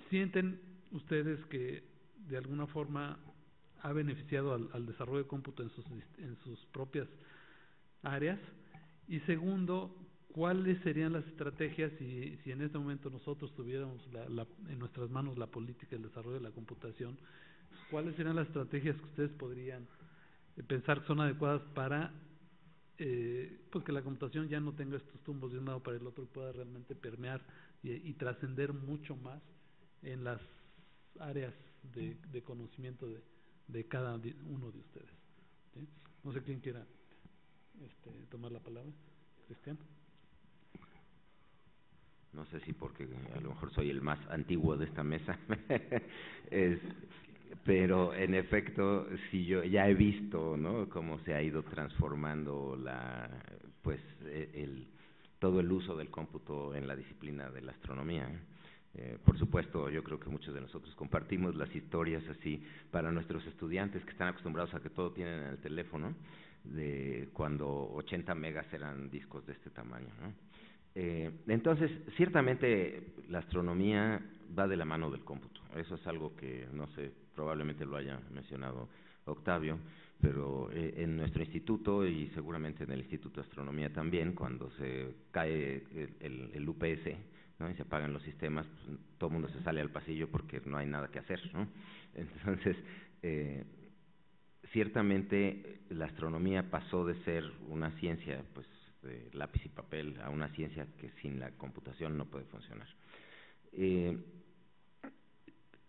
¿sienten ustedes que de alguna forma ha beneficiado al desarrollo de cómputo en sus propias áreas? Y segundo, ¿cuáles serían las estrategias si en este momento nosotros tuviéramos en nuestras manos la política del desarrollo de la computación? ¿Cuáles serían las estrategias que ustedes podrían pensar que son adecuadas para pues que la computación ya no tenga estos tumbos de un lado para el otro y pueda realmente permear y trascender mucho más en las áreas de conocimiento de cada uno de ustedes? ¿Sí? No sé quién quiera tomar la palabra. Cristian. No, no sé si porque a lo mejor soy el más antiguo de esta mesa, pero en efecto sí yo ya he visto, ¿no?, cómo se ha ido transformando todo el uso del cómputo en la disciplina de la astronomía. Por supuesto, yo creo que muchos de nosotros compartimos las historias así para nuestros estudiantes que están acostumbrados a que todo tienen en el teléfono, de cuando 80 megas eran discos de este tamaño, ¿no? Entonces, ciertamente la astronomía va de la mano del cómputo. Eso es algo que, no sé, probablemente lo haya mencionado Octavio, pero en nuestro instituto y seguramente en el Instituto de Astronomía también, cuando se cae el UPS, ¿no?, y se apagan los sistemas, pues, todo el mundo se sale al pasillo porque no hay nada que hacer, ¿no? Entonces, ciertamente la astronomía pasó de ser una ciencia, pues, de lápiz y papel, a una ciencia que sin la computación no puede funcionar.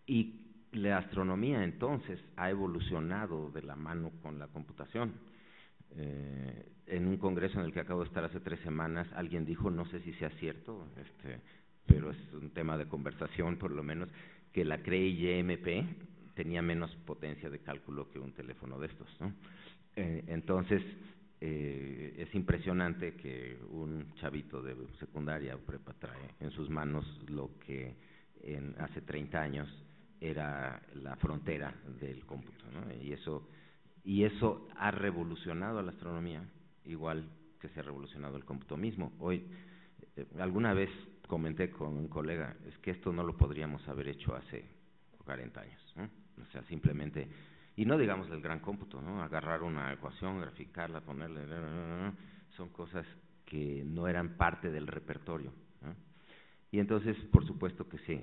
Y la astronomía entonces ha evolucionado de la mano con la computación. En un congreso en el que acabo de estar hace 3 semanas, alguien dijo, no sé si sea cierto, pero es un tema de conversación por lo menos, que la Cray YMP tenía menos potencia de cálculo que un teléfono de estos, ¿no? Entonces, es impresionante que un chavito de secundaria o prepa trae en sus manos lo que hace 30 años era la frontera del cómputo, ¿no? Y eso ha revolucionado a la astronomía, igual que se ha revolucionado el cómputo mismo. Hoy, alguna vez comenté con un colega, es que esto no lo podríamos haber hecho hace 40 años, ¿no? O sea, simplemente, y no digamos del gran cómputo, ¿no?, agarrar una ecuación, graficarla, ponerle, son cosas que no eran parte del repertorio, ¿no? Y entonces, por supuesto que sí,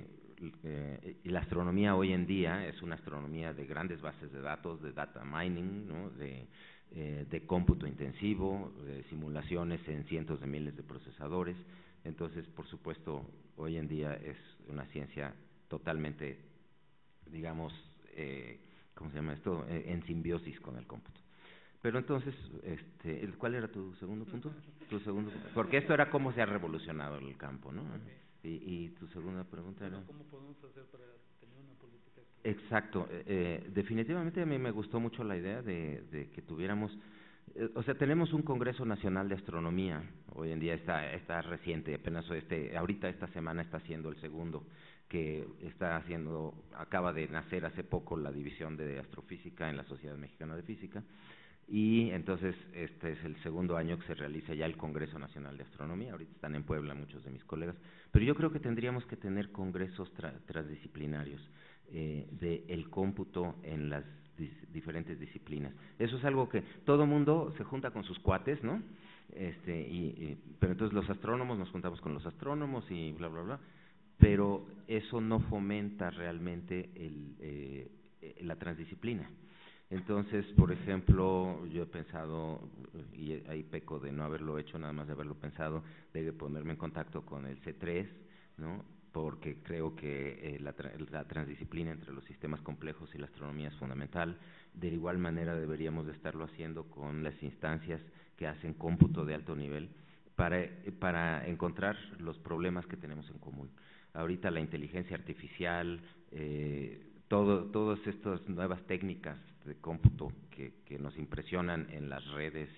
la astronomía hoy en día es una astronomía de grandes bases de datos, de data mining, ¿no?, de cómputo intensivo, de simulaciones en cientos de miles de procesadores. Entonces, por supuesto, hoy en día es una ciencia totalmente, digamos, ¿cómo se llama esto?, en simbiosis con el cómputo. Pero entonces, ¿cuál era tu segundo punto? Porque esto era cómo se ha revolucionado el campo, ¿no? Y tu segunda pregunta era… ¿Cómo podemos hacer para tener una política? Exacto. Definitivamente a mí me gustó mucho la idea de que tuviéramos… o sea, tenemos un Congreso Nacional de Astronomía, hoy en día está reciente, apenas ahorita esta semana está haciendo el segundo, que acaba de nacer hace poco la División de Astrofísica en la Sociedad Mexicana de Física, y entonces este es el segundo año que se realiza ya el Congreso Nacional de Astronomía. Ahorita están en Puebla muchos de mis colegas, pero yo creo que tendríamos que tener congresos transdisciplinarios del cómputo en las diferentes disciplinas. Eso es algo que todo mundo se junta con sus cuates, ¿no? Pero entonces los astrónomos nos juntamos con los astrónomos y bla, bla, bla, pero eso no fomenta realmente la transdisciplina. Entonces, por ejemplo, yo he pensado, y ahí peco de no haberlo hecho, nada más de haberlo pensado, de ponerme en contacto con el C3, ¿no?, porque creo que la transdisciplina entre los sistemas complejos y la astronomía es fundamental. De igual manera deberíamos de estarlo haciendo con las instancias que hacen cómputo de alto nivel para encontrar los problemas que tenemos en común. Ahorita la inteligencia artificial, todas estas nuevas técnicas de cómputo que nos impresionan en las redes,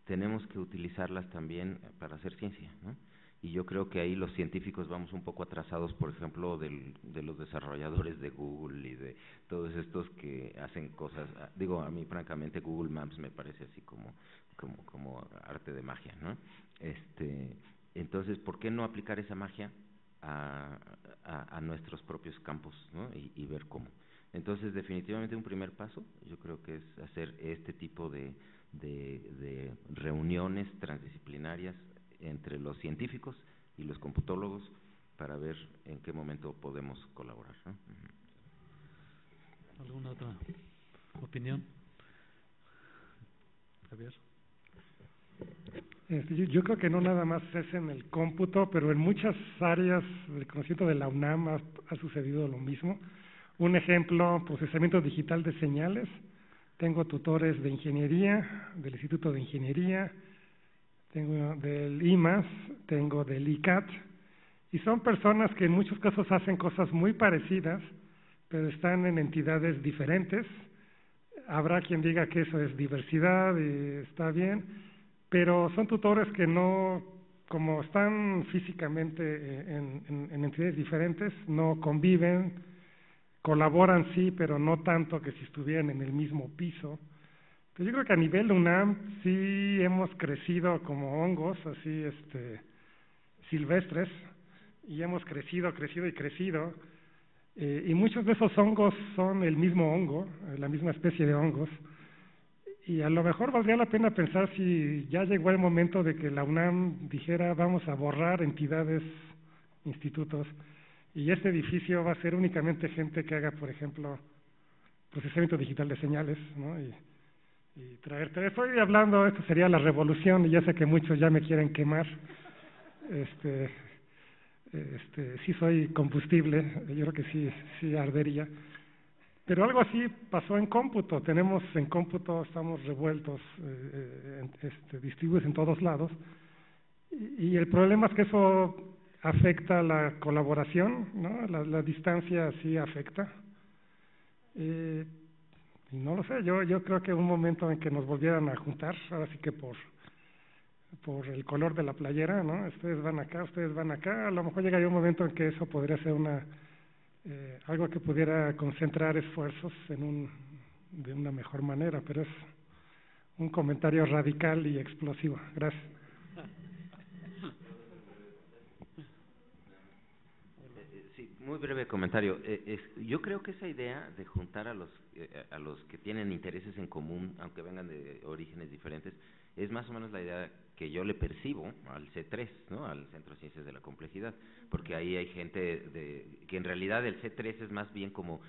tenemos que utilizarlas también para hacer ciencia, ¿no? Y yo creo que ahí los científicos vamos un poco atrasados, por ejemplo, de los desarrolladores de Google y de todos estos que hacen cosas. Digo, a mí francamente Google Maps me parece así como arte de magia, ¿no? Entonces, ¿por qué no aplicar esa magia a nuestros propios campos, ¿no?, y ver cómo? Entonces, definitivamente un primer paso, yo creo que es hacer este tipo de reuniones transdisciplinarias entre los científicos y los computólogos para ver en qué momento podemos colaborar, ¿no? ¿Alguna otra opinión? Javier. Yo creo que no nada más es en el cómputo, pero en muchas áreas del conocimiento de la UNAM ha sucedido lo mismo. Un ejemplo, procesamiento digital de señales. Tengo tutores de ingeniería, del Instituto de Ingeniería, tengo del IMAS, tengo del ICAT, Y son personas que en muchos casos hacen cosas muy parecidas, pero están en entidades diferentes. Habrá quien diga que eso es diversidad y está bien, pero son tutores que no, como están físicamente en entidades diferentes, no conviven, colaboran sí, pero no tanto que si estuvieran en el mismo piso. Entonces yo creo que a nivel UNAM sí hemos crecido como hongos, así silvestres, y hemos crecido y crecido, y muchos de esos hongos son el mismo hongo, la misma especie de hongos, y a lo mejor valdría la pena pensar si ya llegó el momento de que la UNAM dijera vamos a borrar entidades, institutos, y este edificio va a ser únicamente gente que haga, por ejemplo, procesamiento digital de señales, ¿no? Y estoy hablando, esto sería la revolución, y ya sé que muchos ya me quieren quemar, sí soy combustible, yo creo que sí ardería, pero algo así pasó en cómputo. Tenemos en cómputo, estamos revueltos, distribuidos en todos lados, y el problema es que eso afecta la colaboración, ¿no? La distancia sí afecta, y no lo sé, yo creo que un momento en que nos volvieran a juntar, ahora sí que por el color de la playera, ¿no? Ustedes van acá, a lo mejor llegaría un momento en que eso podría ser algo que pudiera concentrar esfuerzos de una mejor manera, pero es un comentario radical y explosivo. Gracias. Sí, muy breve comentario. Yo creo que esa idea de juntar a los que tienen intereses en común, aunque vengan de orígenes diferentes, es más o menos la idea que yo le percibo al C3, ¿no? Al Centro de Ciencias de la Complejidad, porque ahí hay gente que en realidad el C3 es más bien como,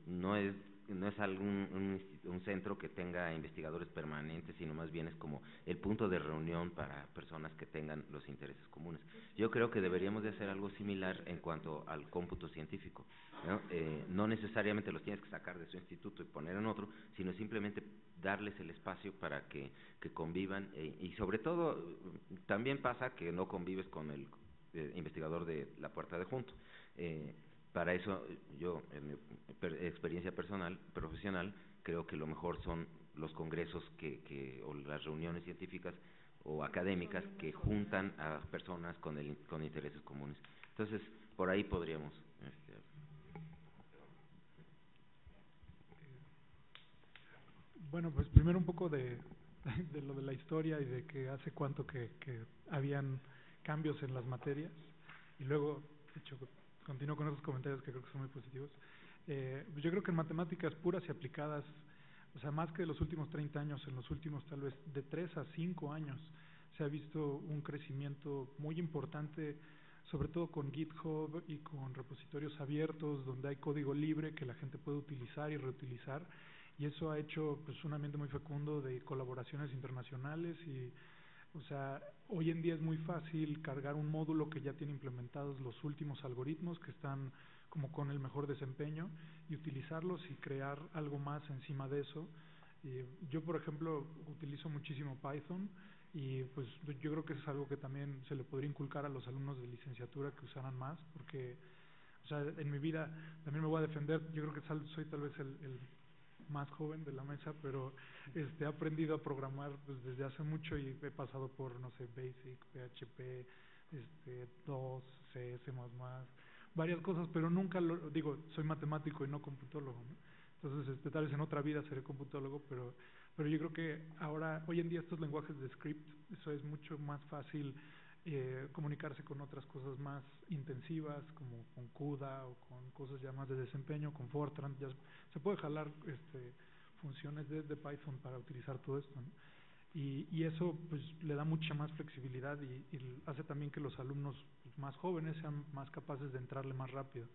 no es un centro que tenga investigadores permanentes, sino más bien es como el punto de reunión para personas que tengan los intereses comunes. Yo creo que deberíamos de hacer algo similar en cuanto al cómputo científico, ¿no? No necesariamente los tienes que sacar de su instituto y poner en otro, sino simplemente darles el espacio para que convivan, y sobre todo también pasa que no convives con el investigador de la puerta de junto. Para eso yo, en mi experiencia profesional, creo que lo mejor son los congresos o las reuniones científicas o académicas que juntan a personas con intereses comunes. Entonces, por ahí podríamos. Bueno, pues primero un poco de lo de la historia y de que hace cuánto que habían cambios en las materias, y luego, de hecho, continúo con esos comentarios que creo que son muy positivos. Yo creo que en matemáticas puras y aplicadas, o sea, más que en los últimos 30 años, en los últimos tal vez de 3 a 5 años, se ha visto un crecimiento muy importante, sobre todo con GitHub y con repositorios abiertos, donde hay código libre que la gente puede utilizar y reutilizar, y eso ha hecho pues un ambiente muy fecundo de colaboraciones internacionales. Y o sea, hoy en día es muy fácil cargar un módulo que ya tiene implementados los últimos algoritmos que están como con el mejor desempeño, y utilizarlos y crear algo más encima de eso. Yo, por ejemplo, utilizo muchísimo Python, y pues yo creo que eso es algo que también se le podría inculcar a los alumnos de licenciatura, que usaran más, porque o sea, en mi vida también me voy a defender. Yo creo que soy tal vez el más joven de la mesa, pero he aprendido a programar pues desde hace mucho, y he pasado por, no sé, Basic, PHP, DOS, C, C++, varias cosas, pero nunca soy matemático y no computólogo, ¿no? Entonces, tal vez en otra vida seré computólogo, pero yo creo que hoy en día estos lenguajes de script, eso es mucho más fácil comunicarse con otras cosas más intensivas, como con CUDA o con cosas ya más de desempeño, con Fortran. Ya se puede jalar funciones desde Python para utilizar todo esto, ¿no? Y eso pues le da mucha más flexibilidad, y hace también que los alumnos pues, más jóvenes sean más capaces de entrarle más rápido.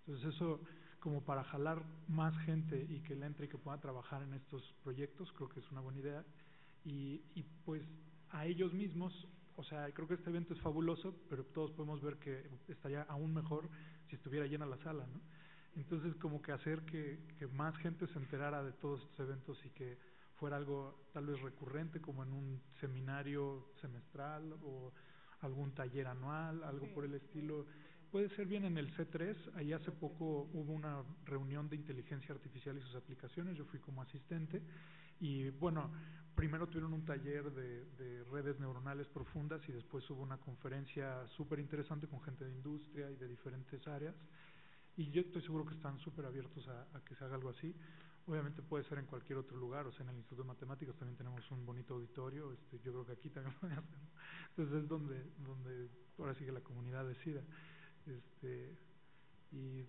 Entonces eso, como para jalar más gente y que le entre y que pueda trabajar en estos proyectos, creo que es una buena idea. Y pues a ellos mismos, o sea, creo que este evento es fabuloso, pero todos podemos ver que estaría aún mejor si estuviera llena la sala, ¿no? Entonces, como que hacer que más gente se enterara de todos estos eventos, y que fuera algo tal vez recurrente, como en un seminario semestral, o algún taller anual, algo por el estilo. Puede ser bien en el C3, ahí hace poco hubo una reunión de inteligencia artificial y sus aplicaciones, yo fui como asistente, y bueno, primero tuvieron un taller de redes neuronales profundas y después hubo una conferencia súper interesante con gente de industria y de diferentes áreas, y yo estoy seguro que están súper abiertos a que se haga algo así. Obviamente puede ser en cualquier otro lugar, o sea, en el Instituto de Matemáticas también tenemos un bonito auditorio, yo creo que aquí también lo voy a hacer. Entonces es donde ahora sí que la comunidad decida. Y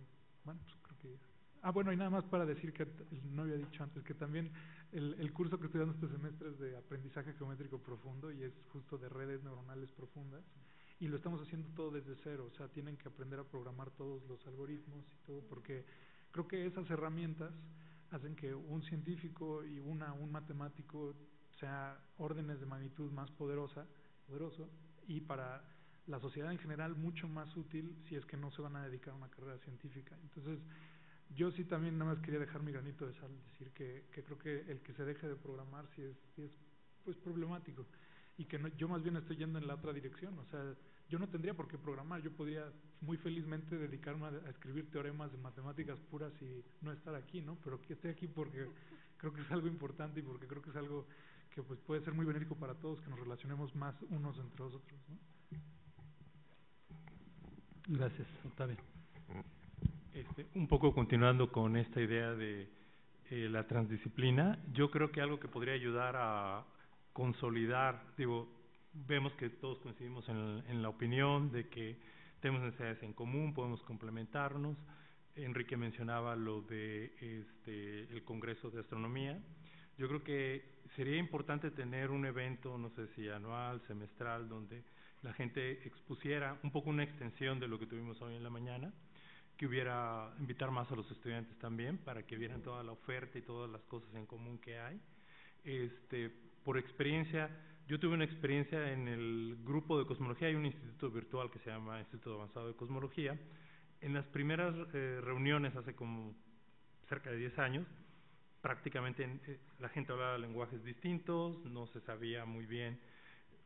bueno, pues creo que... bueno, y nada más para decir que no había dicho antes que también el curso que estoy dando este semestre es de aprendizaje geométrico profundo y es justo de redes neuronales profundas, y lo estamos haciendo todo desde cero, o sea, tienen que aprender a programar todos los algoritmos y todo, porque creo que esas herramientas hacen que un científico y un matemático sea órdenes de magnitud más poderoso, y para la sociedad en general mucho más útil si es que no se van a dedicar a una carrera científica. Entonces, yo sí también nada más quería dejar mi granito de sal, decir que creo que el que se deje de programar sí es pues problemático, y que yo más bien estoy yendo en la otra dirección, o sea, yo no tendría por qué programar, yo podría muy felizmente dedicarme a escribir teoremas de matemáticas puras y no estar aquí, ¿no? Pero que esté aquí porque creo que es algo importante y porque creo que es algo que pues puede ser muy benéfico para todos, que nos relacionemos más unos entre los otros, ¿no? Gracias, Octavio. Un poco continuando con esta idea de la transdisciplina, yo creo que algo que podría ayudar a consolidar, vemos que todos coincidimos en la opinión de que tenemos necesidades en común, podemos complementarnos. Enrique mencionaba lo de el Congreso de Astronomía. Yo creo que sería importante tener un evento, no sé si anual, semestral, donde la gente expusiera un poco una extensión de lo que tuvimos hoy en la mañana, que hubiera, invitar más a los estudiantes también, para que vieran toda la oferta y todas las cosas en común que hay. Por experiencia, yo tuve una experiencia en el grupo de cosmología, hay un instituto virtual que se llama Instituto Avanzado de Cosmología. En las primeras reuniones, hace como cerca de 10 años, prácticamente la gente hablaba lenguajes distintos, no se sabía muy bien,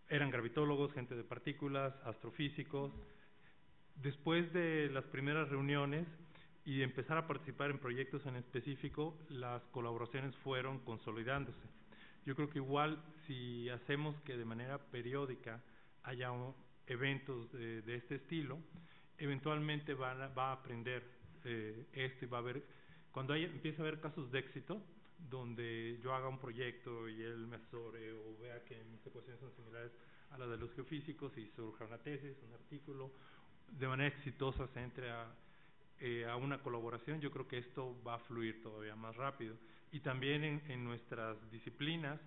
eran gravitólogos, gente de partículas, astrofísicos. Después de las primeras reuniones y de empezar a participar en proyectos en específico, las colaboraciones fueron consolidándose. Yo creo que igual si hacemos que de manera periódica haya eventos de este estilo, eventualmente va a aprender esto, y va a haber, cuando empiece a haber casos de éxito, donde yo haga un proyecto y él me asesore o vea que mis ecuaciones son similares a las de los geofísicos y surja una tesis, un artículo, de manera exitosa se entre a una colaboración, yo creo que esto va a fluir todavía más rápido. Y también en nuestras disciplinas,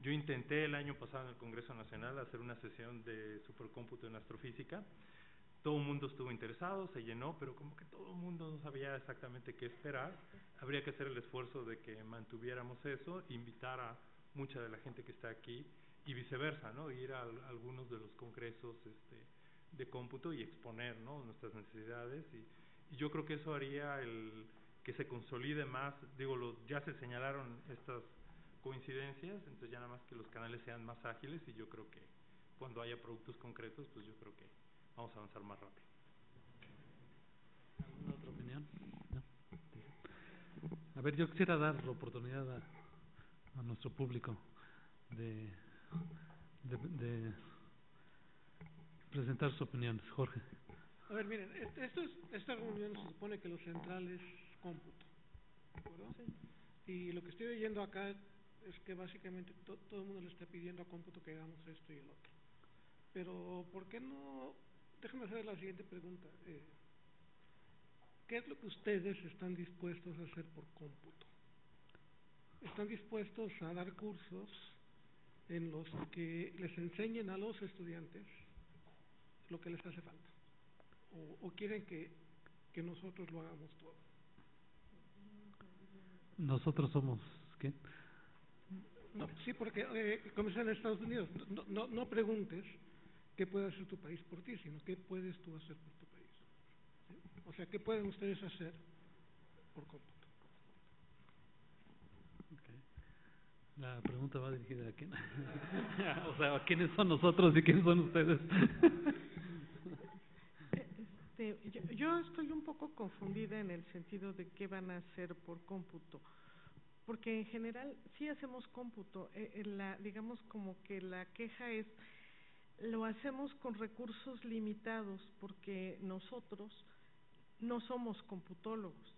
yo intenté el año pasado en el Congreso Nacional hacer una sesión de supercómputo en astrofísica. Todo el mundo estuvo interesado, se llenó, pero como que todo el mundo no sabía exactamente qué esperar. Habría que hacer el esfuerzo de que mantuviéramos eso, invitar a mucha de la gente que está aquí y viceversa, ¿no? Ir a algunos de los congresos de cómputo y exponer, ¿no?, nuestras necesidades, y yo creo que eso haría que se consolide más. Ya se señalaron estas coincidencias, entonces ya nada más que los canales sean más ágiles, y yo creo que cuando haya productos concretos, pues yo creo que vamos a avanzar más rápido. ¿Alguna otra opinión? ¿No? A ver, yo quisiera dar la oportunidad a nuestro público de presentar sus opiniones. Jorge. A ver, miren, esta reunión se supone que lo central es cómputo, ¿de acuerdo? Sí. Y lo que estoy oyendo acá es que básicamente todo el mundo le está pidiendo a cómputo que hagamos esto y el otro. Pero, ¿por qué no? Déjenme hacer la siguiente pregunta. ¿Qué es lo que ustedes están dispuestos a hacer por cómputo? ¿Están dispuestos a dar cursos en los que les enseñen a los estudiantes lo que les hace falta? ¿O quieren que nosotros lo hagamos todo? Nosotros somos, ¿qué? No, sí, porque como está en Estados Unidos, no preguntes qué puede hacer tu país por ti, sino qué puedes tú hacer por tu país. ¿Sí? O sea, ¿qué pueden ustedes hacer por cómputo? Okay. La pregunta va dirigida a quién. O sea, ¿quiénes son nosotros y quiénes son ustedes? Yo estoy un poco confundida en el sentido de qué van a hacer por cómputo, porque en general sí hacemos cómputo, digamos como que la queja es, lo hacemos con recursos limitados porque nosotros no somos computólogos,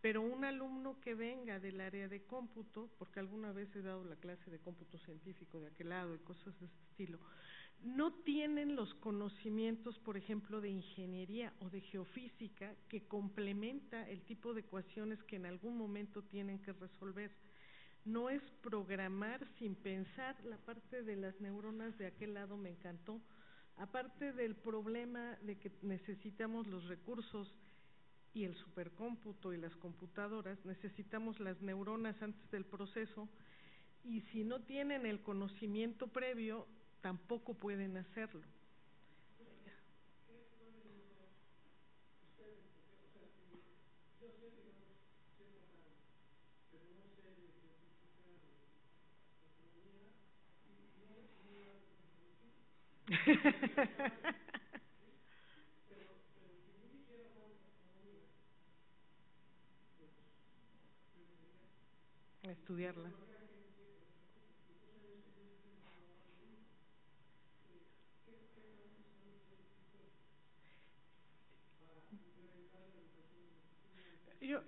pero un alumno que venga del área de cómputo, porque alguna vez he dado la clase de cómputo científico de aquel lado y cosas de ese estilo, no tienen los conocimientos, por ejemplo, de ingeniería o de geofísica que complementa el tipo de ecuaciones que en algún momento tienen que resolver. No es programar sin pensar. La parte de las neuronas de aquel lado me encantó. Aparte del problema de que necesitamos los recursos y el supercómputo y las computadoras, necesitamos las neuronas antes del proceso, y si no tienen el conocimiento previo, tampoco pueden hacerlo. Estudiarla.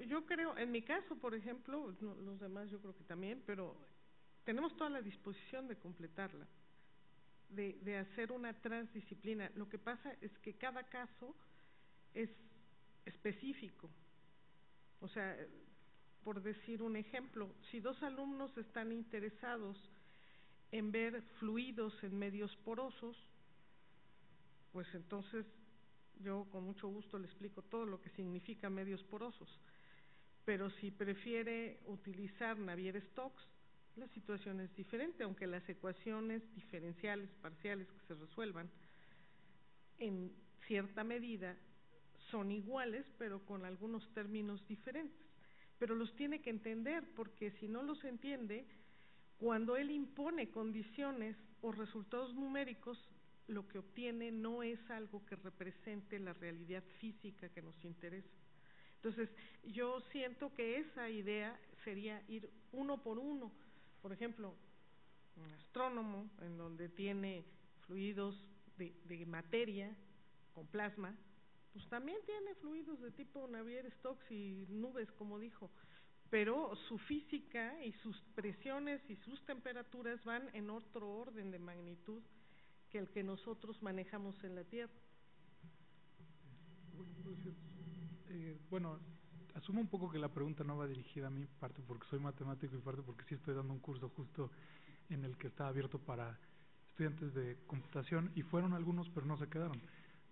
Yo creo, en mi caso, por ejemplo, los demás yo creo que también, pero tenemos toda la disposición de completarla, de hacer una transdisciplina. Lo que pasa es que cada caso es específico. O sea, por decir un ejemplo, si dos alumnos están interesados en ver fluidos en medios porosos, pues entonces yo con mucho gusto le explico todo lo que significa medios porosos. Pero si prefiere utilizar Navier-Stokes, la situación es diferente, aunque las ecuaciones diferenciales parciales que se resuelvan en cierta medida son iguales, pero con algunos términos diferentes. Pero los tiene que entender, porque si no los entiende, cuando él impone condiciones o resultados numéricos, lo que obtiene no es algo que represente la realidad física que nos interesa. Entonces, yo siento que esa idea sería ir uno por uno. Por ejemplo, un astrónomo, en donde tiene fluidos de materia con plasma, pues también tiene fluidos de tipo Navier-Stokes y nubes, como dijo, pero su física y sus presiones y sus temperaturas van en otro orden de magnitud que el que nosotros manejamos en la Tierra. Bueno, asumo un poco que la pregunta no va dirigida a mí, parte porque soy matemático y parte porque sí estoy dando un curso justo en el que está abierto para estudiantes de computación, y fueron algunos, pero no se quedaron.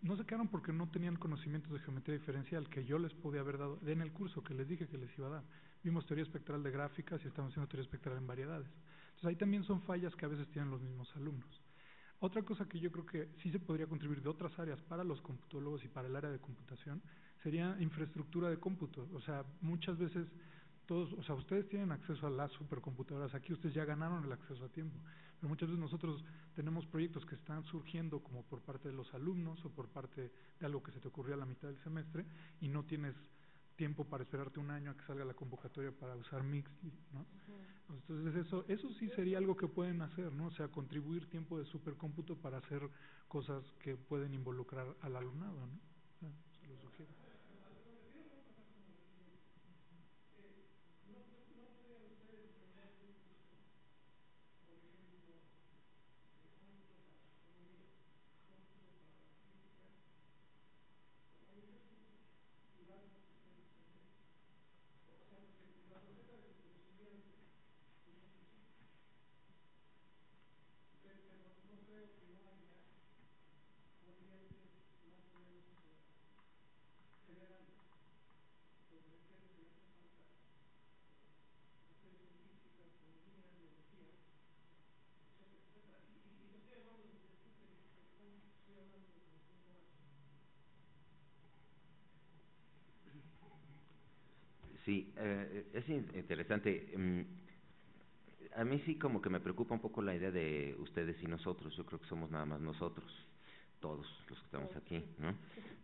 No se quedaron porque no tenían conocimientos de geometría diferencial que yo les podía haber dado en el curso que les dije que les iba a dar. Vimos teoría espectral de gráficas y estamos haciendo teoría espectral en variedades. Entonces ahí también son fallas que a veces tienen los mismos alumnos. Otra cosa que yo creo que sí se podría contribuir de otras áreas para los computólogos y para el área de computación sería infraestructura de cómputo. O sea, muchas veces todos, o sea, ustedes tienen acceso a las supercomputadoras, aquí ustedes ya ganaron el acceso a tiempo, pero muchas veces nosotros tenemos proyectos que están surgiendo como por parte de los alumnos o por parte de algo que se te ocurrió a la mitad del semestre y no tienes tiempo para esperarte un año a que salga la convocatoria para usar Mix, ¿no? Entonces eso sí sería algo que pueden hacer, ¿no? O sea, contribuir tiempo de supercómputo para hacer cosas que pueden involucrar al alumnado, ¿no? Se lo sugiero. Sí, es interesante. a mí sí como que me preocupa un poco la idea de ustedes y nosotros. Yo creo que somos nada más nosotros, todos los que estamos aquí, ¿no?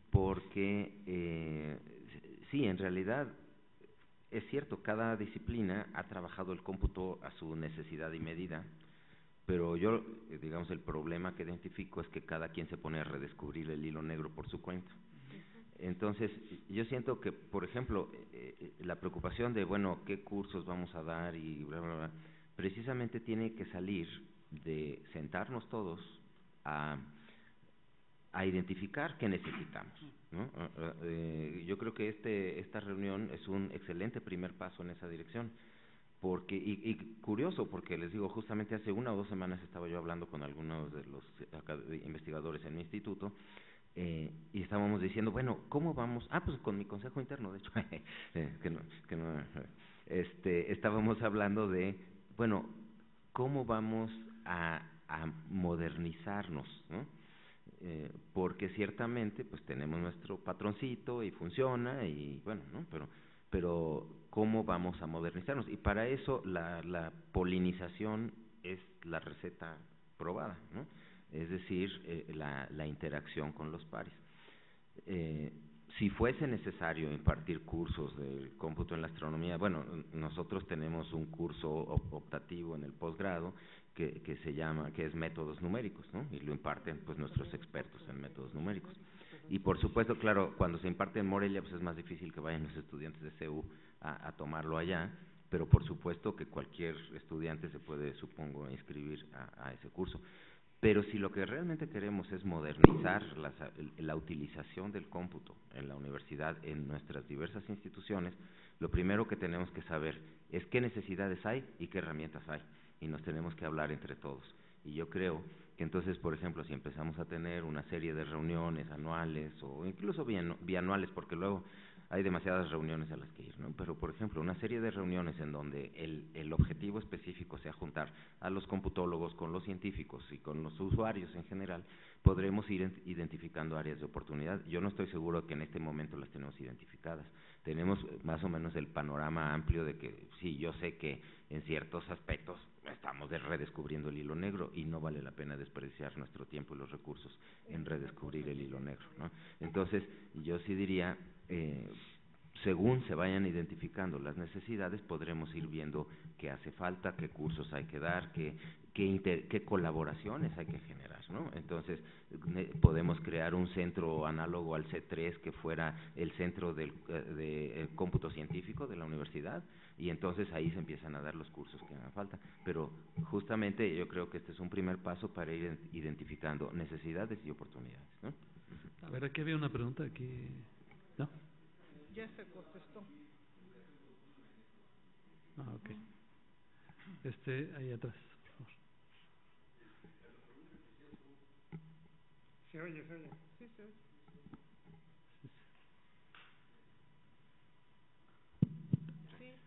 Porque sí, en realidad es cierto, cada disciplina ha trabajado el cómputo a su necesidad y medida, pero yo, digamos, el problema que identifico es que cada quien se pone a redescubrir el hilo negro por su cuenta. Entonces, yo siento que, por ejemplo, la preocupación de, bueno, qué cursos vamos a dar y bla, bla, bla, precisamente tiene que salir de sentarnos todos a identificar qué necesitamos, ¿no? Yo creo que esta reunión es un excelente primer paso en esa dirección, porque y curioso, porque les digo, justamente hace 1 o 2 semanas estaba yo hablando con algunos de los investigadores en mi instituto, y estábamos diciendo, bueno, ¿cómo vamos? Pues con mi consejo interno, de hecho, estábamos hablando de, bueno, ¿cómo vamos a modernizarnos, ¿no? Porque ciertamente pues tenemos nuestro patroncito y funciona y bueno, ¿no? Pero ¿cómo vamos a modernizarnos? Y para eso la polinización es la receta probada, ¿no? Es decir, la interacción con los pares. Si fuese necesario impartir cursos de cómputo en la astronomía, bueno, nosotros tenemos un curso optativo en el posgrado que se llama, que es métodos numéricos, ¿no? Y lo imparten pues nuestros expertos en métodos numéricos. Y por supuesto, claro, cuando se imparte en Morelia, pues es más difícil que vayan los estudiantes de CEU a tomarlo allá, pero por supuesto que cualquier estudiante se puede, supongo, inscribir a ese curso. Pero si lo que realmente queremos es modernizar la utilización del cómputo en la universidad, en nuestras diversas instituciones, lo primero que tenemos que saber es qué necesidades hay y qué herramientas hay, y nos tenemos que hablar entre todos. Y yo creo que entonces, por ejemplo, si empezamos a tener una serie de reuniones anuales o incluso bianuales, porque luego hay demasiadas reuniones a las que ir, ¿no? Pero, por ejemplo, una serie de reuniones en donde el objetivo específico sea juntar a los computólogos con los científicos y con los usuarios en general, podremos ir identificando áreas de oportunidad. Yo no estoy seguro que en este momento las tenemos identificadas. Tenemos más o menos el panorama amplio de que, sí, yo sé que en ciertos aspectos estamos redescubriendo el hilo negro y no vale la pena desperdiciar nuestro tiempo y los recursos en redescubrir el hilo negro, ¿no? Entonces, yo sí diría, según se vayan identificando las necesidades, podremos ir viendo qué hace falta, qué cursos hay que dar, qué colaboraciones hay que generar, ¿no? Entonces, podemos crear un centro análogo al C3 que fuera el centro de cómputo científico de la universidad, y entonces ahí se empiezan a dar los cursos que hagan falta. Pero justamente yo creo que este es un primer paso para ir identificando necesidades y oportunidades, ¿no? A ver, aquí había una pregunta aquí, ¿no? Ya se contestó. Ok. Ahí atrás, por favor. Se oye, se oye. Sí, se oye.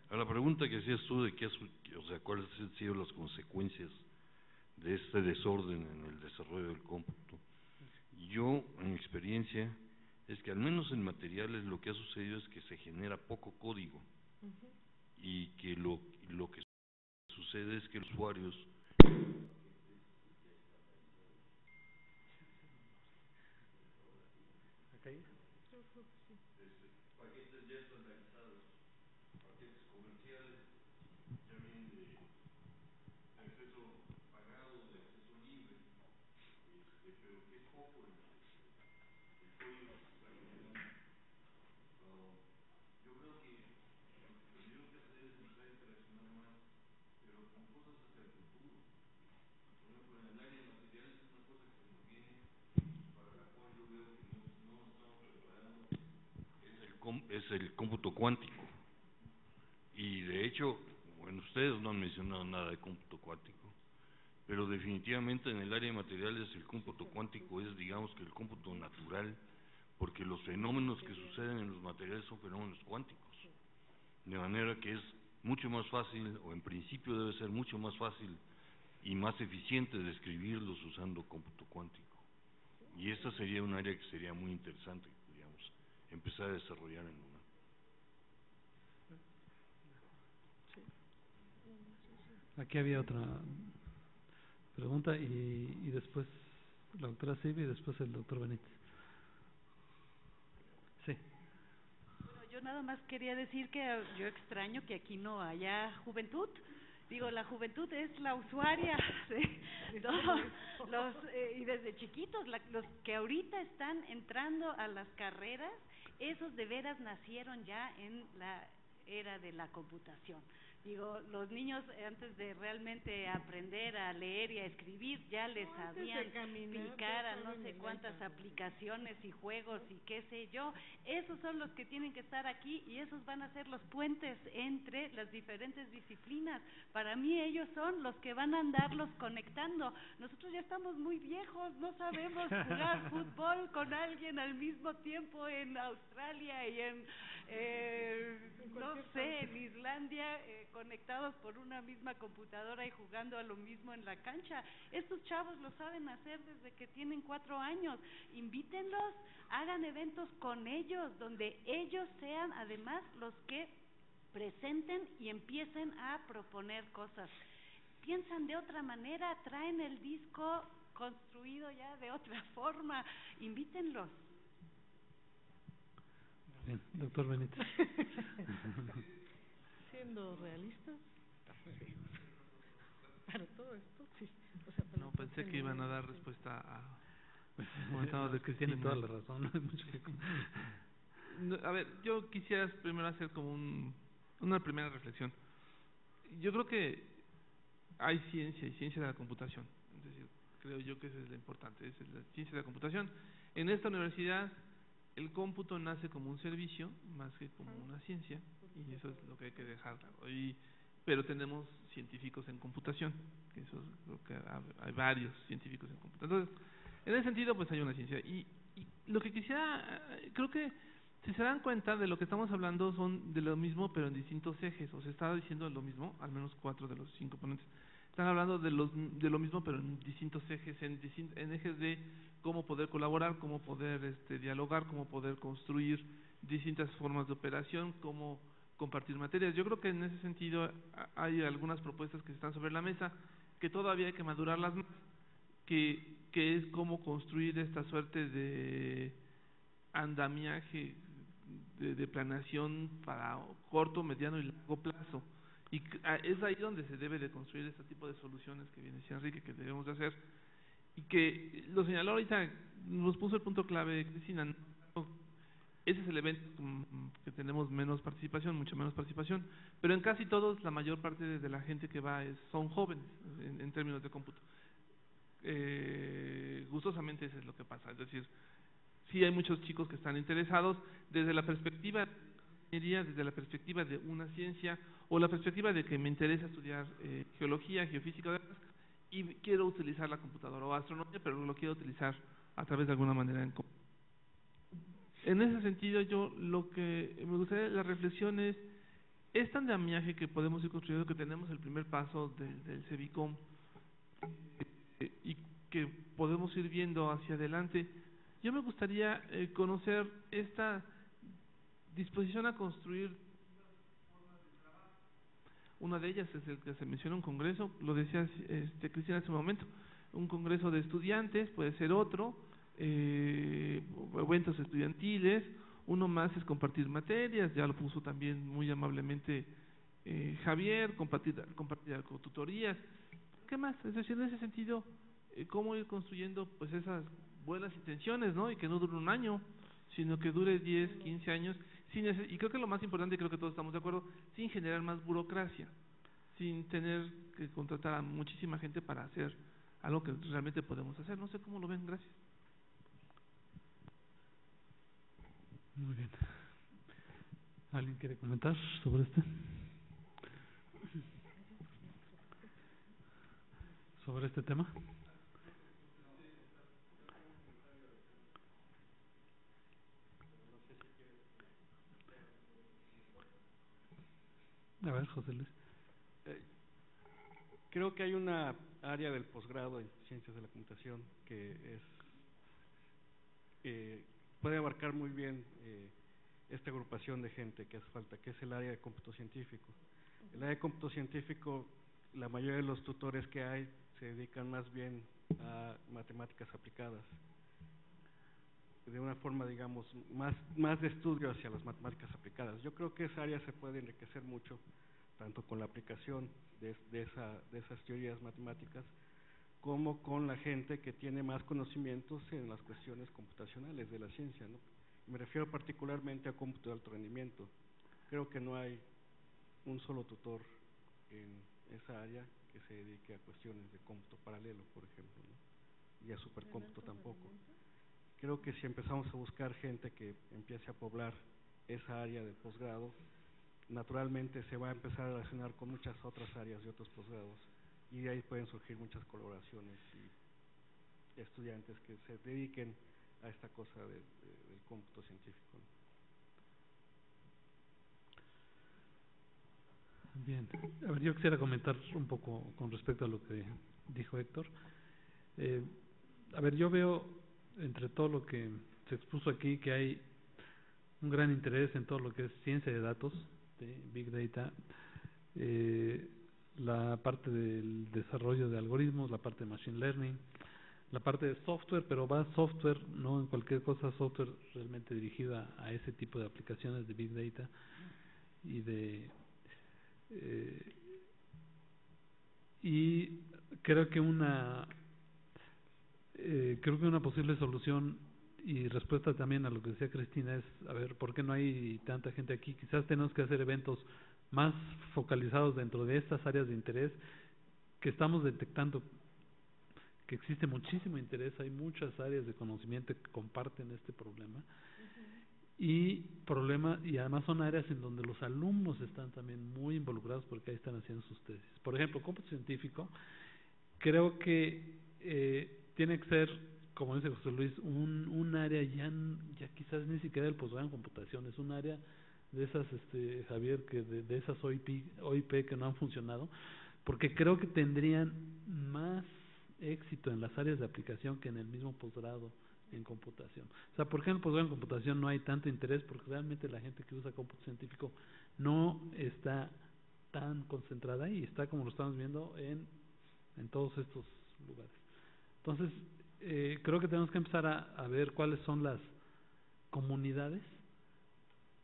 A la pregunta que hacías tú de cuáles han sido las consecuencias de este desorden en el desarrollo del cómputo. Yo, en mi experiencia, es que al menos en materiales lo que ha sucedido es que se genera poco código y que lo que sucede es que los usuarios Okay. paquetes ya estandarizados, paquetes comerciales, también de acceso pagado, de acceso libre, pero que es poco el código que se está generando. Yo creo que lo que tendríamos que hacer es empezar a interaccionar más, pero con cosas hacia el futuro. Por ejemplo, en el área de materiales es una cosa que se nos viene, para la cual yo veo que no estamos preparando, es el cómputo cuántico. Y de hecho, bueno, ustedes no han mencionado nada de cómputo cuántico, pero definitivamente en el área de materiales el cómputo cuántico es, digamos, que el cómputo natural, porque los fenómenos que suceden en los materiales son fenómenos cuánticos, de manera que es mucho más fácil, o en principio debe ser mucho más fácil y más eficiente describirlos usando cómputo cuántico. Y esta sería un área que sería muy interesante, digamos, empezar a desarrollar en UNAM. Aquí había otra pregunta y después la doctora Silvia y después el doctor Benítez. Sí. Yo nada más quería decir que yo extraño que aquí no haya juventud. Digo, la juventud es la usuaria de todos los, y desde chiquitos, los que ahorita están entrando a las carreras, esos de veras nacieron ya en la era de la computación. Digo, los niños antes de realmente aprender a leer y a escribir ya les sabían picar a no sé cuántas aplicaciones y juegos y qué sé yo. Esos son los que tienen que estar aquí y esos van a ser los puentes entre las diferentes disciplinas. Para mí ellos son los que van a andarlos conectando. Nosotros ya estamos muy viejos, no sabemos jugar fútbol con alguien al mismo tiempo en Australia y en no sé, en Islandia, conectados por una misma computadora y jugando a lo mismo en la cancha. Estos chavos lo saben hacer desde que tienen 4 años. Invítenlos, hagan eventos con ellos, donde ellos sean además los que presenten y empiecen a proponer cosas. Piensan de otra manera, traen el disco construido ya de otra forma, invítenlos. Bien, doctor Benítez. Siendo realistas, para todo esto, sí. O sea, no, pensé que iban a dar respuesta a comentado de que tiene toda la razón, no hay mucho que no, a ver, yo quisiera primero hacer como una primera reflexión. Yo creo que hay ciencia y ciencia de la computación, es decir, creo yo que eso es lo importante, esa es la ciencia de la computación. En esta universidad el cómputo nace como un servicio más que como una ciencia, y eso es lo que hay que dejar claro. Pero tenemos científicos en computación, que eso es, creo que hay varios científicos en computación. Entonces, en ese sentido, pues hay una ciencia. Y lo que quisiera, creo que si se dan cuenta de lo que estamos hablando son de lo mismo, pero en distintos ejes, o se está diciendo lo mismo, al menos 4 de los 5 ponentes. Están hablando de lo mismo, pero en distintos ejes, en ejes de cómo poder colaborar, cómo poder dialogar, cómo poder construir distintas formas de operación, cómo compartir materias. Yo creo que en ese sentido hay algunas propuestas que están sobre la mesa, que todavía hay que madurarlas más, que es cómo construir esta suerte de andamiaje de planeación para corto, mediano y largo plazo. Y es ahí donde se debe de construir este tipo de soluciones que viene diciendo Enrique que debemos de hacer, y que lo señaló ahorita, nos puso el punto clave Cristina. Ese es el evento que tenemos menos participación, mucho menos participación, pero en casi todos la mayor parte de la gente que va son jóvenes en términos de cómputo. Gustosamente eso es lo que pasa, es decir, sí hay muchos chicos que están interesados desde la perspectiva desde la perspectiva de una ciencia o la perspectiva de que me interesa estudiar geología, geofísica y quiero utilizar la computadora o astronomía, pero lo quiero utilizar a través de alguna manera en ese sentido. Yo lo que me gustaría, la reflexión es este andamiaje que podemos ir construyendo, que tenemos el primer paso del CEBICOM y que podemos ir viendo hacia adelante. Yo me gustaría conocer esta disposición a construir. Una de ellas es el que se menciona, un congreso, lo decía Cristina hace un momento, un congreso de estudiantes, puede ser otro, eventos estudiantiles, uno más es compartir materias, ya lo puso también muy amablemente Javier, compartir tutorías. ¿Qué más? Es decir, en ese sentido, cómo ir construyendo pues esas buenas intenciones, ¿no? Y que no dure un año, sino que dure 10, 15 años, y creo que lo más importante, creo que todos estamos de acuerdo, sin generar más burocracia, sin tener que contratar a muchísima gente para hacer algo que realmente podemos hacer. No sé cómo lo ven, gracias. Muy bien. ¿Alguien quiere comentar sobre este tema? A ver, José Luis. Creo que hay una área del posgrado en Ciencias de la Computación que puede abarcar muy bien esta agrupación de gente que hace falta, que es el área de cómputo científico. El área de cómputo científico la mayoría de los tutores que hay se dedican más bien a matemáticas aplicadas, de una forma, digamos, más de estudio hacia las matemáticas aplicadas. Yo creo que esa área se puede enriquecer mucho, tanto con la aplicación de esas teorías matemáticas, como con la gente que tiene más conocimientos en las cuestiones computacionales de la ciencia, ¿no? Me refiero particularmente a cómputo de alto rendimiento. Creo que no hay un solo tutor en esa área que se dedique a cuestiones de cómputo paralelo, por ejemplo, ¿no? Y a supercómputo tampoco. Creo que si empezamos a buscar gente que empiece a poblar esa área de posgrado, naturalmente se va a empezar a relacionar con muchas otras áreas de otros posgrados, y de ahí pueden surgir muchas colaboraciones y estudiantes que se dediquen a esta cosa del cómputo científico, ¿no? Bien, a ver, yo quisiera comentar un poco con respecto a lo que dijo Héctor. A ver, yo veo entre todo lo que se expuso aquí que hay un gran interés en todo lo que es ciencia de datos, de Big Data, la parte del desarrollo de algoritmos, la parte de Machine Learning, la parte de software, pero va software, no en cualquier cosa, software realmente dirigida a ese tipo de aplicaciones de Big Data y y creo que una posible solución y respuesta también a lo que decía Cristina es, a ver, ¿por qué no hay tanta gente aquí? Quizás tenemos que hacer eventos más focalizados dentro de estas áreas de interés, que estamos detectando que existe muchísimo interés, hay muchas áreas de conocimiento que comparten este problema, y además son áreas en donde los alumnos están también muy involucrados porque ahí están haciendo sus tesis. Por ejemplo, cómputo científico, creo que tiene que ser, como dice José Luis, un área ya quizás ni siquiera del posgrado en computación, es un área de esas, Javier, que de esas OIP que no han funcionado, porque creo que tendrían más éxito en las áreas de aplicación que en el mismo posgrado en computación. O sea, ¿por qué en el posgrado en computación no hay tanto interés? Porque realmente la gente que usa cómputo científico no está tan concentrada ahí, está como lo estamos viendo en todos estos lugares. Entonces, creo que tenemos que empezar a ver cuáles son las comunidades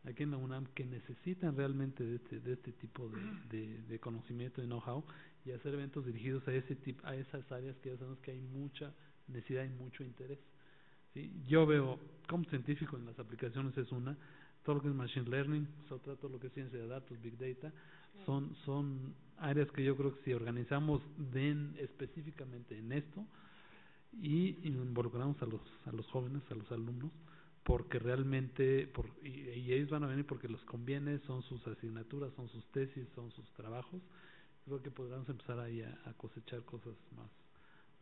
aquí en la UNAM que necesitan realmente de este tipo de conocimiento y know-how, y hacer eventos dirigidos a esas áreas que ya sabemos que hay mucha necesidad y mucho interés. ¿Sí? Yo veo como científico en las aplicaciones es una, todo lo que es Machine Learning, todo lo que es ciencia de datos, Big Data, son áreas que yo creo que si organizamos específicamente en esto y involucramos a los jóvenes, a los alumnos, porque realmente y ellos van a venir porque les conviene, son sus asignaturas, son sus tesis, son sus trabajos, creo que podremos empezar ahí a cosechar cosas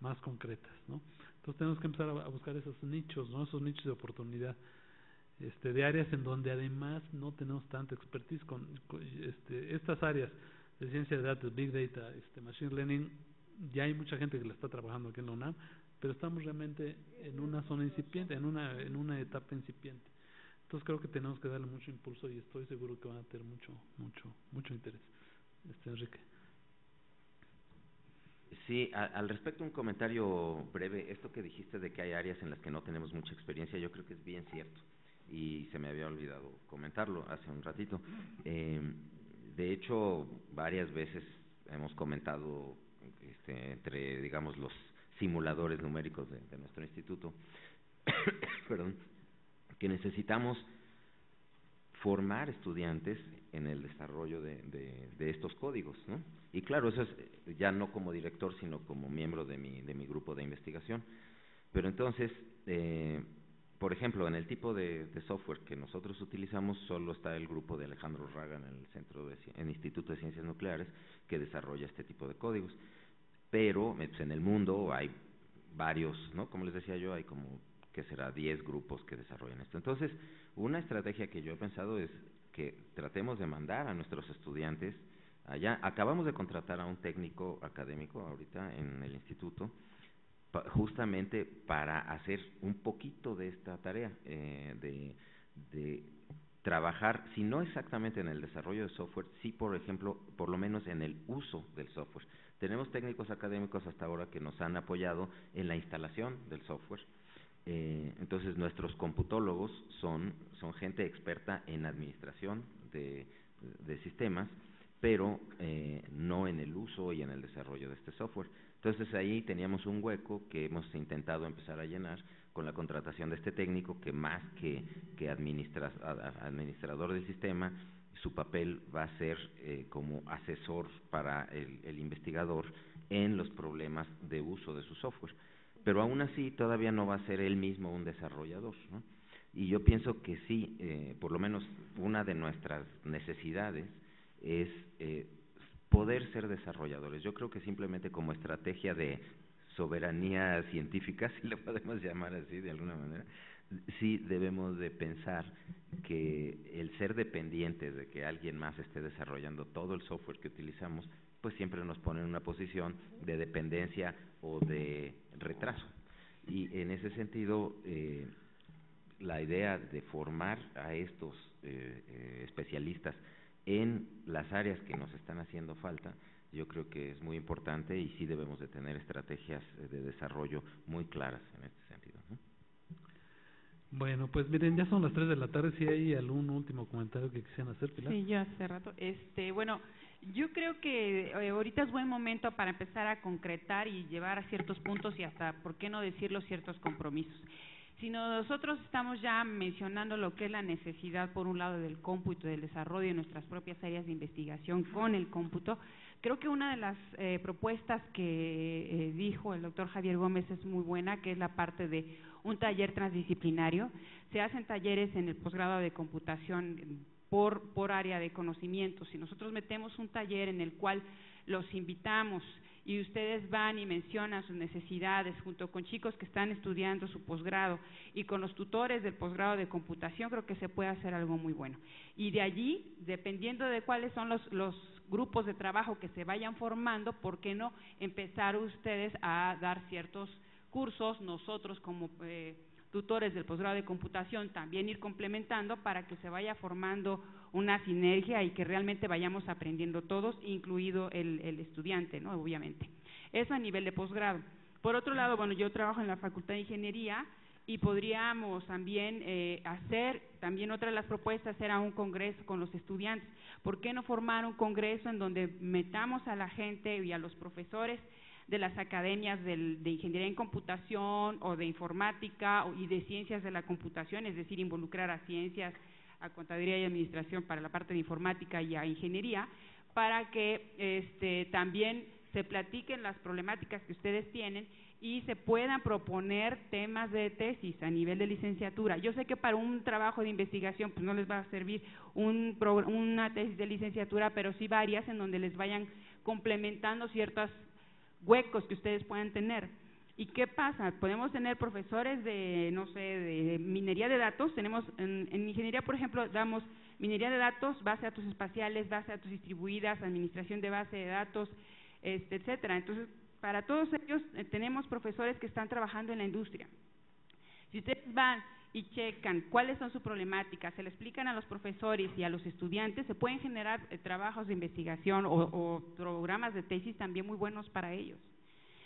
más concretas, ¿no? Entonces tenemos que empezar a buscar esos nichos, ¿no? Esos nichos de oportunidad, de áreas en donde además no tenemos tanta expertise con estas áreas de ciencia de datos, Big Data, Machine Learning. Ya hay mucha gente que la está trabajando aquí en la UNAM, pero estamos realmente en una zona incipiente, en una etapa incipiente. Entonces creo que tenemos que darle mucho impulso y estoy seguro que van a tener mucho interés. Enrique. Sí, al respecto un comentario breve. Esto que dijiste de que hay áreas en las que no tenemos mucha experiencia, yo creo que es bien cierto y se me había olvidado comentarlo hace un ratito. De hecho, varias veces hemos comentado entre, digamos, los simuladores numéricos de nuestro instituto, perdón, que necesitamos formar estudiantes en el desarrollo de estos códigos, ¿no? Y claro, eso es ya no como director, sino como miembro de mi grupo de investigación. Pero entonces, por ejemplo, en el tipo de software que nosotros utilizamos, solo está el grupo de Alejandro Raga en el Instituto de Ciencias Nucleares, que desarrolla este tipo de códigos. Pero en el mundo hay varios, ¿no? Como les decía yo, hay como, que será 10 grupos que desarrollan esto. Entonces, una estrategia que yo he pensado es que tratemos de mandar a nuestros estudiantes allá. Acabamos de contratar a un técnico académico ahorita en el instituto, justamente para hacer un poquito de esta tarea, de trabajar, si no exactamente en el desarrollo de software, sí, por ejemplo, por lo menos en el uso del software. Tenemos técnicos académicos hasta ahora que nos han apoyado en la instalación del software. Entonces, nuestros computólogos son gente experta en administración de sistemas, pero no en el uso y en el desarrollo de este software. Entonces, ahí teníamos un hueco que hemos intentado empezar a llenar con la contratación de este técnico que más que administrador del sistema, su papel va a ser como asesor para el investigador en los problemas de uso de su software. Pero aún así todavía no va a ser él mismo un desarrollador, ¿no? Y yo pienso que sí, por lo menos una de nuestras necesidades es poder ser desarrolladores. Yo creo que simplemente como estrategia de soberanía científica, si le podemos llamar así de alguna manera, sí debemos de pensar que el ser dependientes de que alguien más esté desarrollando todo el software que utilizamos, pues siempre nos pone en una posición de dependencia o de retraso. Y en ese sentido, la idea de formar a estos especialistas en las áreas que nos están haciendo falta, yo creo que es muy importante y sí debemos de tener estrategias de desarrollo muy claras en este sentido, ¿no? Bueno, pues miren, ya son las 3 de la tarde. Si hay algún último comentario que quisieran hacer, Pilar. Sí, ya hace rato. Bueno, yo creo que ahorita es buen momento para empezar a concretar y llevar a ciertos puntos y hasta, ¿por qué no decirlo?, ciertos compromisos. Si nosotros estamos ya mencionando lo que es la necesidad, por un lado, del cómputo, del desarrollo de nuestras propias áreas de investigación con el cómputo, creo que una de las propuestas que dijo el doctor Javier Gómez es muy buena, que es la parte de un taller transdisciplinario. Se hacen talleres en el posgrado de computación por área de conocimientos. Si nosotros metemos un taller en el cual los invitamos y ustedes van y mencionan sus necesidades junto con chicos que están estudiando su posgrado y con los tutores del posgrado de computación, creo que se puede hacer algo muy bueno. Y de allí, dependiendo de cuáles son los grupos de trabajo que se vayan formando, ¿por qué no empezar ustedes a dar ciertos cursos, nosotros como tutores del posgrado de computación también ir complementando para que se vaya formando una sinergia y que realmente vayamos aprendiendo todos, incluido el estudiante, ¿no?, obviamente. Eso a nivel de posgrado. Por otro lado, bueno, yo trabajo en la Facultad de Ingeniería y podríamos también hacer, también otra de las propuestas era un congreso con los estudiantes. ¿Por qué no formar un congreso en donde metamos a la gente y a los profesores de las academias de ingeniería en computación o de informática y de ciencias de la computación, es decir, involucrar a ciencias, a contaduría y administración para la parte de informática y a ingeniería, para que también se platiquen las problemáticas que ustedes tienen y se puedan proponer temas de tesis a nivel de licenciatura. Yo sé que para un trabajo de investigación pues no les va a servir una tesis de licenciatura, pero sí varias en donde les vayan complementando ciertos huecos que ustedes puedan tener. ¿Y qué pasa? Podemos tener profesores de, no sé, de minería de datos. Tenemos en ingeniería, por ejemplo, damos minería de datos, base de datos espaciales, base de datos distribuidas, administración de base de datos, etcétera. Entonces, para todos ellos tenemos profesores que están trabajando en la industria. Si ustedes van y checan cuáles son sus problemáticas, se le explican a los profesores y a los estudiantes, se pueden generar trabajos de investigación o programas de tesis también muy buenos para ellos.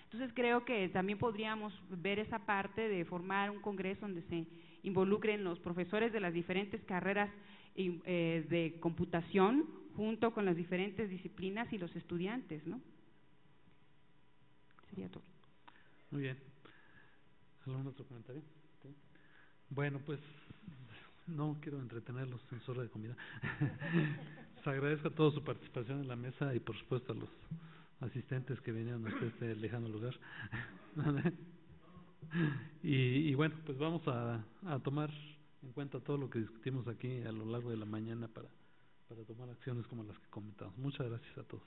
Entonces creo que también podríamos ver esa parte de formar un congreso donde se involucren los profesores de las diferentes carreras de computación junto con las diferentes disciplinas y los estudiantes, ¿no? Sería todo. Muy bien. ¿Algún otro comentario? ¿Sí? Bueno, pues no quiero entretenerlos en su hora de comida. Les agradezco a todos su participación en la mesa y por supuesto a los asistentes que vinieron hasta este lejano lugar. y bueno, pues vamos a tomar en cuenta todo lo que discutimos aquí a lo largo de la mañana para tomar acciones como las que comentamos. Muchas gracias a todos.